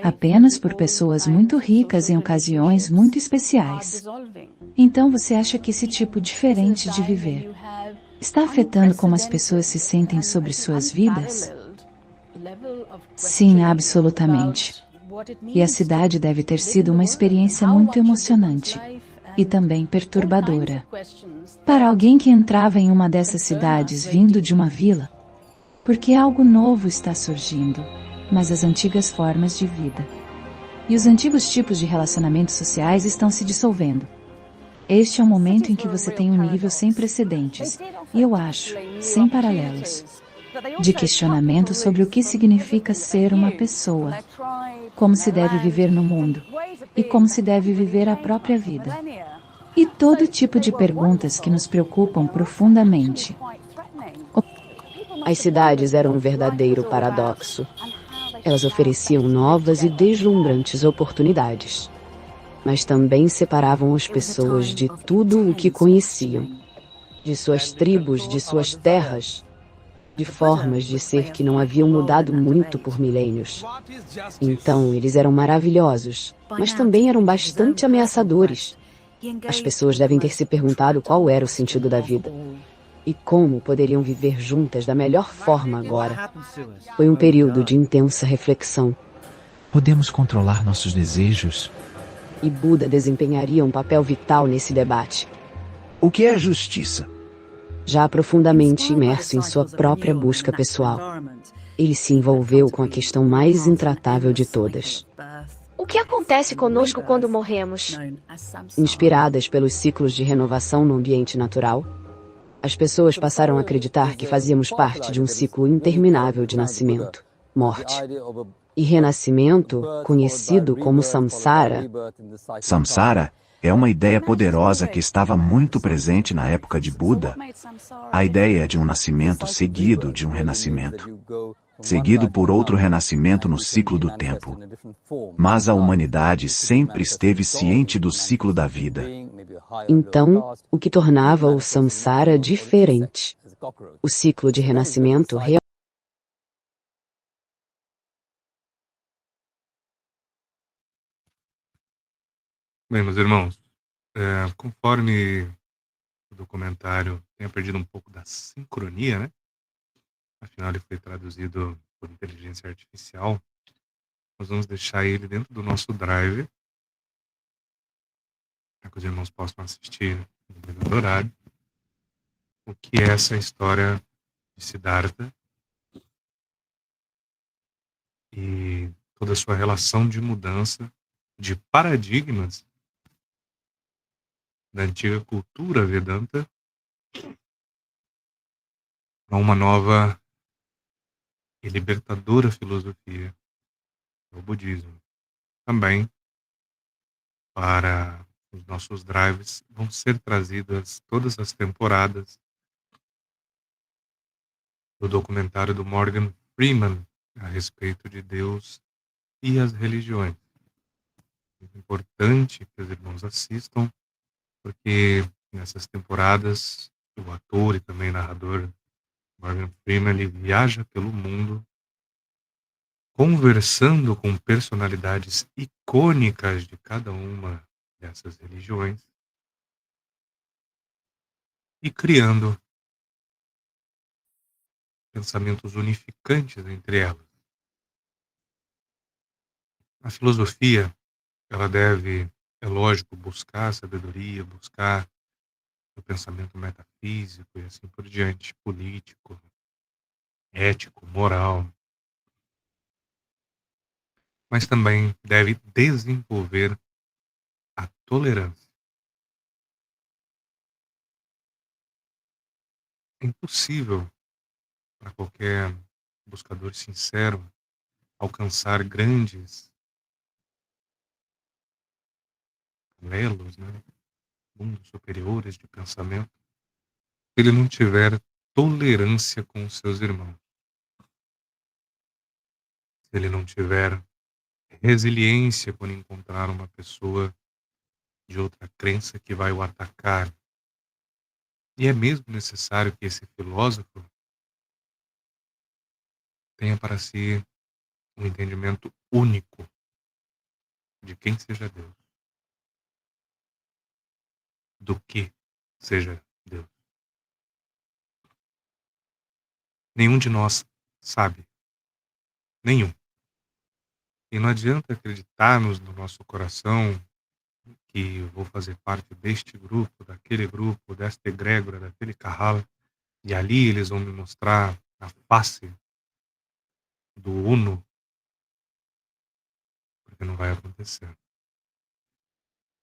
apenas por pessoas muito ricas em ocasiões muito especiais. Então você acha que esse tipo diferente de viver está afetando como as pessoas se sentem sobre suas vidas? Sim, absolutamente. E a cidade deve ter sido uma experiência muito emocionante e também perturbadora. Para alguém que entrava em uma dessas cidades vindo de uma vila, porque algo novo está surgindo, mas as antigas formas de vida e os antigos tipos de relacionamentos sociais estão se dissolvendo. Este é um momento em que você tem um nível sem precedentes, e eu acho, sem paralelos, de questionamento sobre o que significa ser uma pessoa, como se deve viver no mundo, e como se deve viver a própria vida. E todo tipo de perguntas que nos preocupam profundamente. As cidades eram um verdadeiro paradoxo. Elas ofereciam novas e deslumbrantes oportunidades, mas também separavam as pessoas de tudo o que conheciam, de suas tribos, de suas terras, de formas de ser que não haviam mudado muito por milênios. Então, eles eram maravilhosos, mas também eram bastante ameaçadores. As pessoas devem ter se perguntado qual era o sentido da vida e como poderiam viver juntas da melhor forma agora. Foi um período de intensa reflexão. Podemos controlar nossos desejos? E Buda desempenharia um papel vital nesse debate. O que é justiça? Já profundamente imerso em sua própria busca pessoal, ele se envolveu com a questão mais intratável de todas. O que acontece conosco quando morremos? Inspiradas pelos ciclos de renovação no ambiente natural, as pessoas passaram a acreditar que fazíamos parte de um ciclo interminável de nascimento, morte e renascimento, conhecido como samsara. Samsara é uma ideia poderosa que estava muito presente na época de Buda. A ideia de um nascimento seguido de um renascimento, seguido por outro renascimento no ciclo do tempo. Mas a humanidade sempre esteve ciente do ciclo da vida. Então, o que tornava o samsara diferente. O ciclo de renascimento realmente. Bem, meus irmãos, conforme o documentário tenha perdido um pouco da sincronia, né? Afinal, ele foi traduzido por inteligência artificial. Nós vamos deixar ele dentro do nosso drive, para que os irmãos possam assistir no melhor horário. O que é essa história de Siddhartha e toda a sua relação de mudança de paradigmas da antiga cultura Vedanta a uma nova e libertadora filosofia, o budismo. Também para os nossos drives vão ser trazidas todas as temporadas do documentário do Morgan Freeman a respeito de Deus e as religiões. É importante que os irmãos assistam, porque nessas temporadas o ator e também narrador Morgan Freeman ele viaja pelo mundo conversando com personalidades icônicas de cada uma dessas religiões e criando pensamentos unificantes entre elas. A filosofia, ela deve, é lógico, buscar a sabedoria, buscar o pensamento metafísico e assim por diante, político, ético, moral, mas também deve desenvolver a tolerância. É impossível para qualquer buscador sincero alcançar grandes lelos, né, mundos superiores de pensamento, se ele não tiver tolerância com os seus irmãos, se ele não tiver resiliência quando encontrar uma pessoa de outra crença que vai o atacar. E é mesmo necessário que esse filósofo tenha para si um entendimento único de quem seja Deus, do que seja Deus. Nenhum de nós sabe, nenhum. E não adianta acreditarmos no nosso coração que vou fazer parte deste grupo, daquele grupo, desta egrégora, daquele carral, e ali eles vão me mostrar a face do Uno, porque não vai acontecer.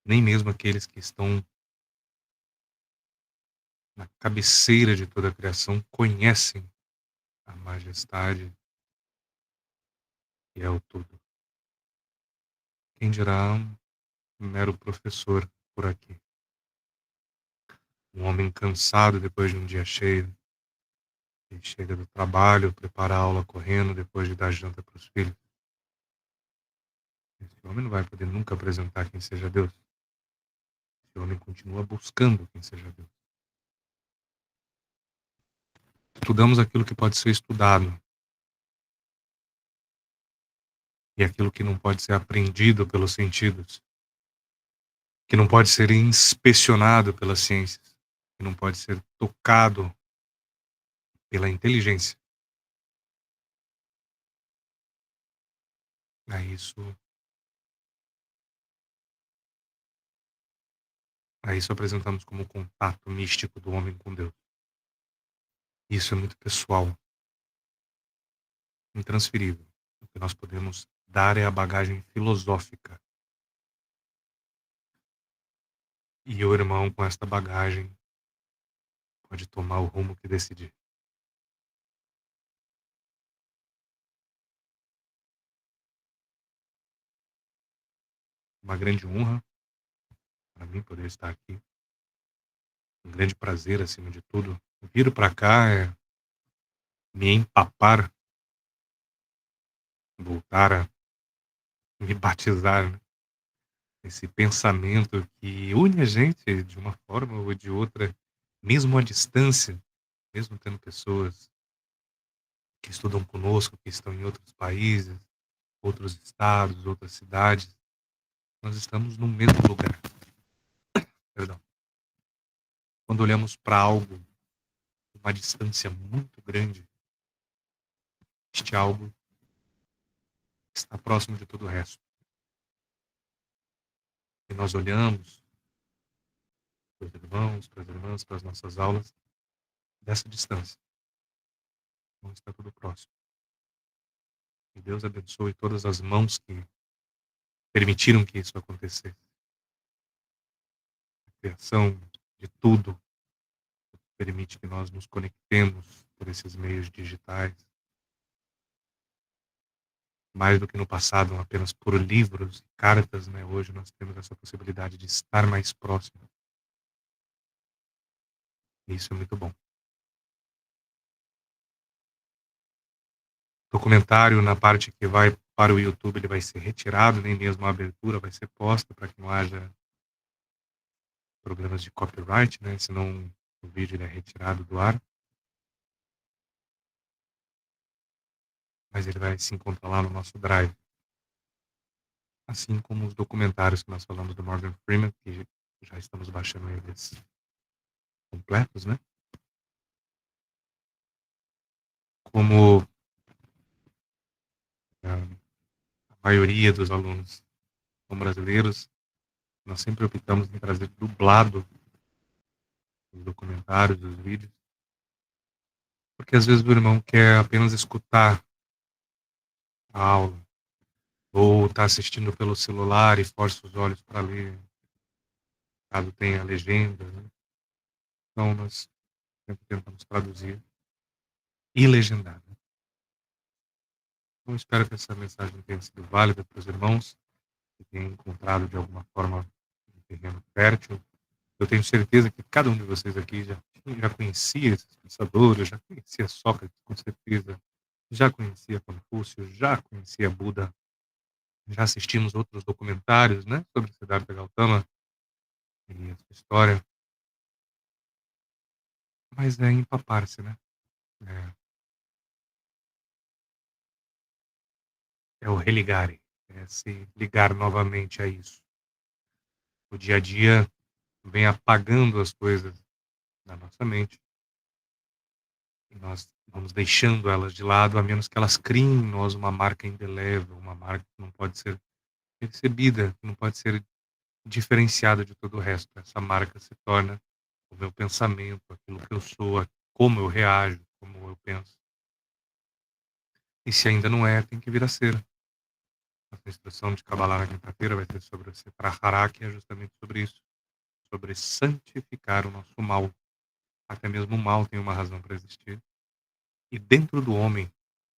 Nem mesmo aqueles que estão na cabeceira de toda a criação conhecem a majestade que é o tudo. Quem dirá um mero professor por aqui? Um homem cansado depois de um dia cheio, que chega do trabalho, prepara a aula correndo depois de dar janta para os filhos. Esse homem não vai poder nunca apresentar quem seja Deus. Esse homem continua buscando quem seja Deus. Estudamos aquilo que pode ser estudado. E aquilo que não pode ser aprendido pelos sentidos. Que não pode ser inspecionado pelas ciências. Que não pode ser tocado pela inteligência. A isso apresentamos como o contato místico do homem com Deus. Isso é muito pessoal, intransferível. O que nós podemos dar é a bagagem filosófica. E o irmão, com esta bagagem, pode tomar o rumo que decidir. Uma grande honra para mim poder estar aqui. Um grande prazer, acima de tudo. Vir para cá é me empapar, voltar a me batizar, né? Esse pensamento que une a gente de uma forma ou de outra, mesmo à distância, mesmo tendo pessoas que estudam conosco, que estão em outros países, outros estados, outras cidades, nós estamos no mesmo lugar. Perdão. Quando olhamos para algo, uma distância muito grande, este algo está próximo de todo o resto. E nós olhamos para os irmãos, para as irmãs, para as nossas aulas, dessa distância. Então está tudo próximo. E Deus abençoe todas as mãos que permitiram que isso acontecesse. A criação de tudo permite que nós nos conectemos por esses meios digitais. Mais do que no passado, apenas por livros e cartas, né? Hoje nós temos essa possibilidade de estar mais próximo. E isso é muito bom. Documentário, na parte que vai para o YouTube, ele vai ser retirado, nem mesmo a abertura vai ser posta para que não haja problemas de copyright, né? Senão o vídeo ele é retirado do ar. Mas ele vai se encontrar lá no nosso Drive. Assim como os documentários que nós falamos do Morgan Freeman, que já estamos baixando eles completos, né? Como a maioria dos alunos são brasileiros, nós sempre optamos em trazer dublado os documentários, os vídeos, porque às vezes o irmão quer apenas escutar a aula, ou está assistindo pelo celular e força os olhos para ler, caso tenha legenda, né? Então nós sempre tentamos traduzir e legendar. Né? Então espero que essa mensagem tenha sido válida para os irmãos, que tenham encontrado de alguma forma um terreno fértil. Eu tenho certeza que cada um de vocês aqui já conhecia esses pensadores, já conhecia Sócrates, com certeza, já conhecia Confúcio, já conhecia Buda, já assistimos outros documentários, né, sobre Siddhartha Gautama e a sua história, mas é empapar-se, né? É o religare, é se ligar novamente a isso. O dia a dia vem apagando as coisas da nossa mente e nós vamos deixando elas de lado, a menos que elas criem em nós uma marca indelével, uma marca que não pode ser percebida, que não pode ser diferenciada de todo o resto. Essa marca se torna o meu pensamento, aquilo que eu sou, como eu reajo, como eu penso. E se ainda não é, tem que vir a ser. Essa instrução de Kabbalah na quinta-feira vai ser sobre o Sefer Hará, que é justamente sobre isso, sobre santificar o nosso mal. Até mesmo o mal tem uma razão para existir. E dentro do homem,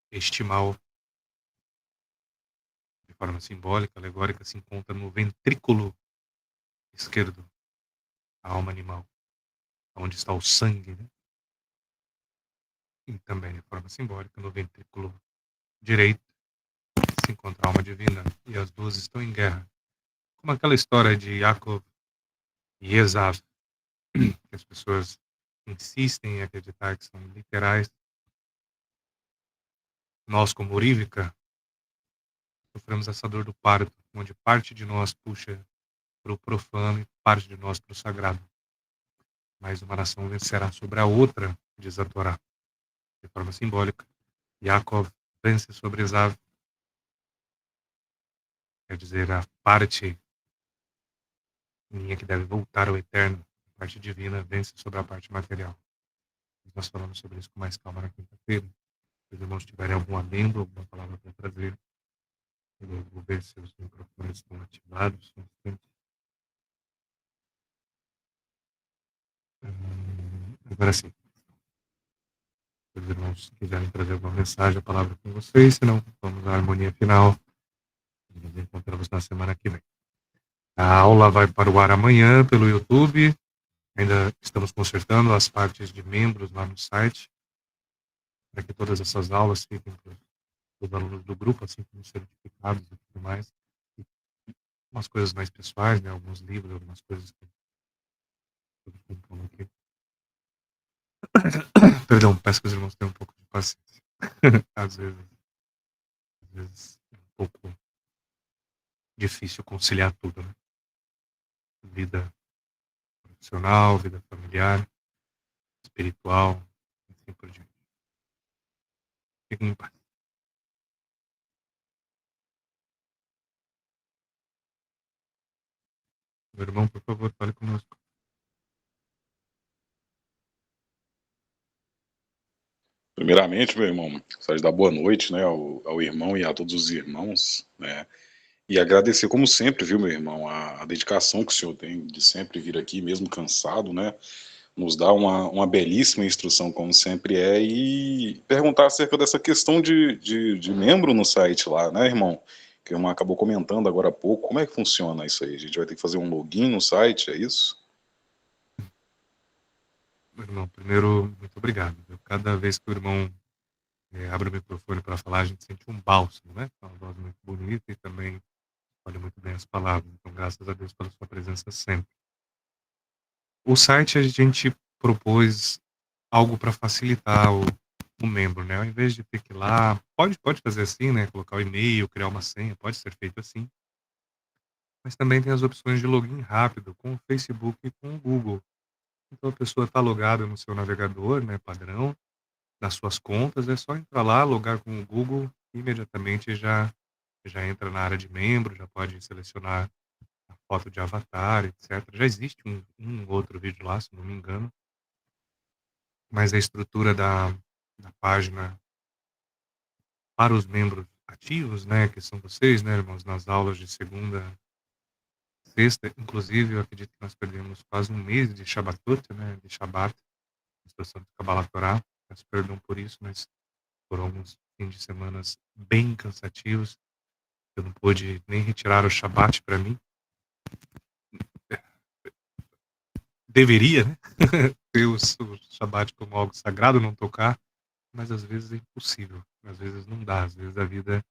este mal, de forma simbólica, alegórica, se encontra no ventrículo esquerdo, a alma animal, onde está o sangue, né? E também, de forma simbólica, no ventrículo direito, se encontra a alma divina, e as duas estão em guerra. Como aquela história de Yaakov e Esav, que as pessoas insistem em acreditar que são literais. Nós, como Urívica, sofremos essa dor do parto, onde parte de nós puxa para o profano e parte de nós para o sagrado. Mas uma nação vencerá sobre a outra, diz a Torá, de forma simbólica. Yaakov vence sobre Esav, quer dizer, a parte minha que deve voltar ao eterno, a parte divina vence sobre a parte material. Nós falamos sobre isso com mais calma na quinta-feira. Se os irmãos tiverem algum adendo, alguma palavra para trazer, eu vou ver se os microfones estão ativados. Agora sim. Se os irmãos quiserem trazer alguma mensagem, a palavra com vocês, senão vamos à harmonia final. Nos encontramos na semana que vem. A aula vai para o ar amanhã pelo YouTube. Ainda estamos consertando as partes de membros lá no site, para que todas essas aulas fiquem para os alunos do grupo, assim como certificados e tudo mais. E umas coisas mais pessoais, né? Alguns livros, algumas coisas que eu compro aqui. Perdão, peço que os irmãos tenham um pouco de paciência. Às vezes é um pouco difícil conciliar tudo, né? Vida profissional, vida familiar, espiritual, assim por diante. Fiquem em paz. Meu irmão, por favor, fale conosco. Primeiramente, meu irmão, gostaria de dar boa noite, né, ao irmão e a todos os irmãos, né, e agradecer, como sempre, viu, meu irmão, a dedicação que o senhor tem de sempre vir aqui, mesmo cansado, né, nos dar uma belíssima instrução, como sempre é, e perguntar acerca dessa questão de membro no site lá, né, irmão? Que o irmão acabou comentando agora há pouco. Como é que funciona isso aí? A gente vai ter que fazer um login no site, é isso? Meu irmão, primeiro, muito obrigado. Cada vez que o irmão abre o microfone para falar, a gente sente um bálsamo, né? É uma voz muito bonita e também olha muito bem as palavras. Então, graças a Deus pela sua presença sempre. O site a gente propôs algo para facilitar o membro, né? Ao invés de ter que ir lá, pode fazer assim, né? Colocar o e-mail, criar uma senha, pode ser feito assim. Mas também tem as opções de login rápido com o Facebook e com o Google. Então a pessoa está logada no seu navegador, né, padrão, nas suas contas, é só entrar lá, logar com o Google, e imediatamente já entra na área de membro, já pode selecionar a foto de avatar, etc. Já existe um outro vídeo lá, se não me engano, mas a estrutura da página para os membros ativos, né, que são vocês, né, irmãos, nas aulas de segunda, sexta, inclusive, eu acredito que nós perdemos quase um mês de Shabbatot, né, de Shabbat, instrução de Kabbalah Torá, peço perdão por isso, mas foram alguns fins de semana bem cansativos, eu não pude nem retirar o Shabbat para mim, deveria, né, ter o Shabbat como algo sagrado, não tocar, mas às vezes é impossível, às vezes não dá, às vezes a vida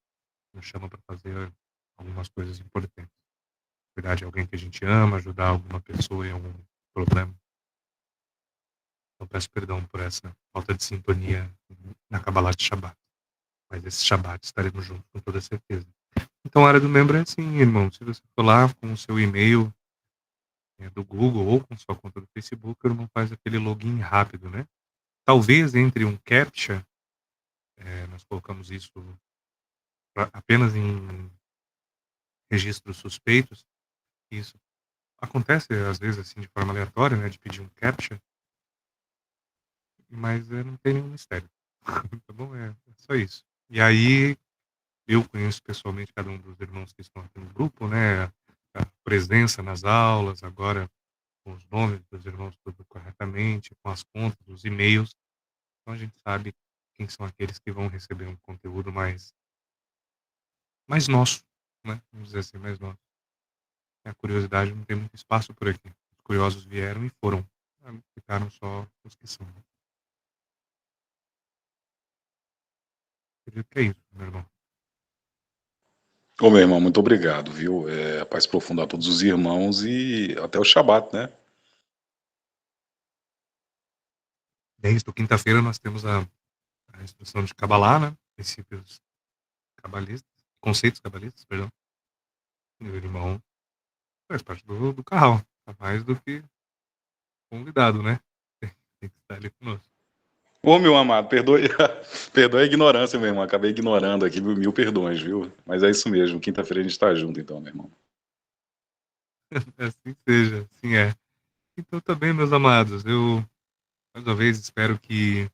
nos chama para fazer algumas coisas importantes. Cuidar de alguém que a gente ama, ajudar alguma pessoa em algum problema. Então peço perdão por essa falta de sintonia na Kabbalah de Shabbat. Mas esse Shabbat estaremos juntos com toda certeza. Então a área do membro é assim, irmão. Se você for lá com o seu e-mail do Google ou com sua conta do Facebook, o irmão faz aquele login rápido, né? Talvez entre um CAPTCHA, nós colocamos isso apenas em registros suspeitos. Isso acontece às vezes assim de forma aleatória, né? De pedir um CAPTCHA, mas não tem nenhum mistério. Tá bom? É só isso. E aí, eu conheço pessoalmente cada um dos irmãos que estão aqui no grupo, né? A presença nas aulas, agora com os nomes dos irmãos tudo corretamente, com as contas, os e-mails. Então a gente sabe quem são aqueles que vão receber um conteúdo mais nosso, né? Vamos dizer assim, mais nosso. A curiosidade não tem muito espaço por aqui. Os curiosos vieram e foram. Ficaram só os que são. Acredito que é isso, meu irmão. Ô, meu irmão, muito obrigado, viu? Paz profunda a todos os irmãos e até o Shabat, né? Desde quinta-feira nós temos a instrução de Kabbalah, né? Princípios cabalistas, conceitos cabalistas, perdão. E o irmão faz parte do carral, tá mais do que convidado, né? Tem que estar ali conosco. Ô, meu amado, perdoe, perdoe a ignorância, meu irmão. Acabei ignorando aqui, mil perdões, viu? Mas é isso mesmo. Quinta-feira a gente tá junto, então, meu irmão. Assim seja, assim é. Então também, meus amados, eu mais uma vez espero que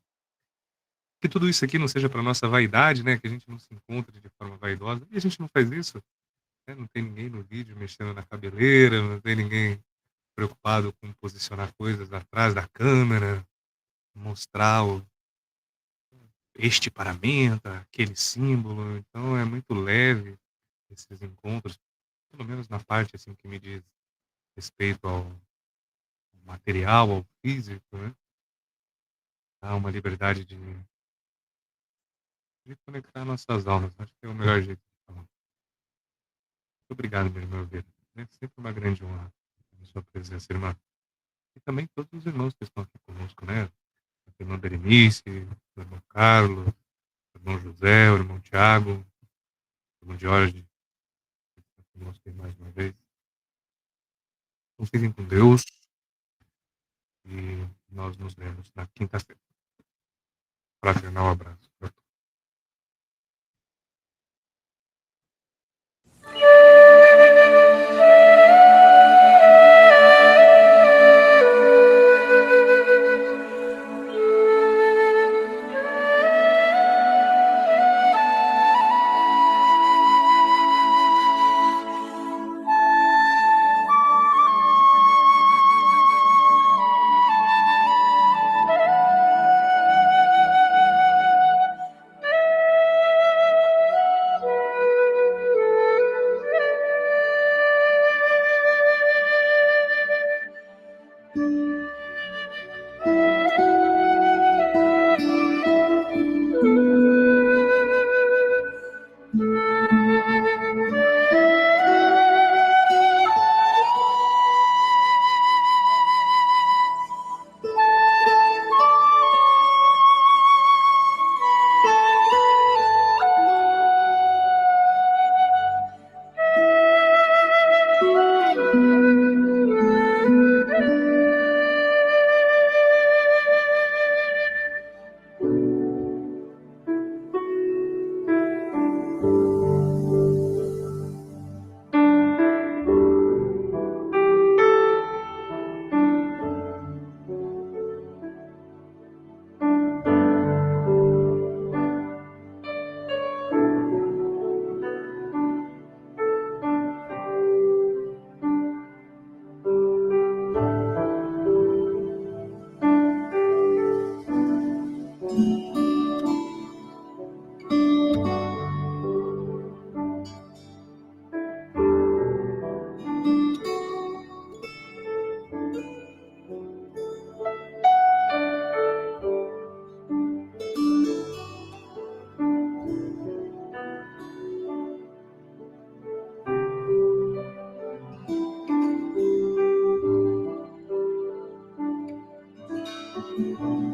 tudo isso aqui não seja para nossa vaidade, né? Que a gente não se encontre de forma vaidosa. E a gente não faz isso, né? Não tem ninguém no vídeo mexendo na cabeleira, não tem ninguém preocupado com posicionar coisas atrás da câmera, mostrar este paramenta, aquele símbolo. Então é muito leve esses encontros, pelo menos na parte assim que me diz respeito ao material, ao físico, né? Há uma liberdade de conectar nossas almas. Acho que é o melhor jeito de falar. Muito obrigado, meu irmão Vieira. É sempre uma grande honra a sua presença, irmã. E também todos os irmãos que estão aqui conosco, né? A irmã Berenice, o irmão Carlos, o irmão José, o irmão Tiago, o irmão Jorge, que está conosco aí mais uma vez. Então fiquem com Deus e nós nos vemos na quinta-feira. Fraternal abraço. Música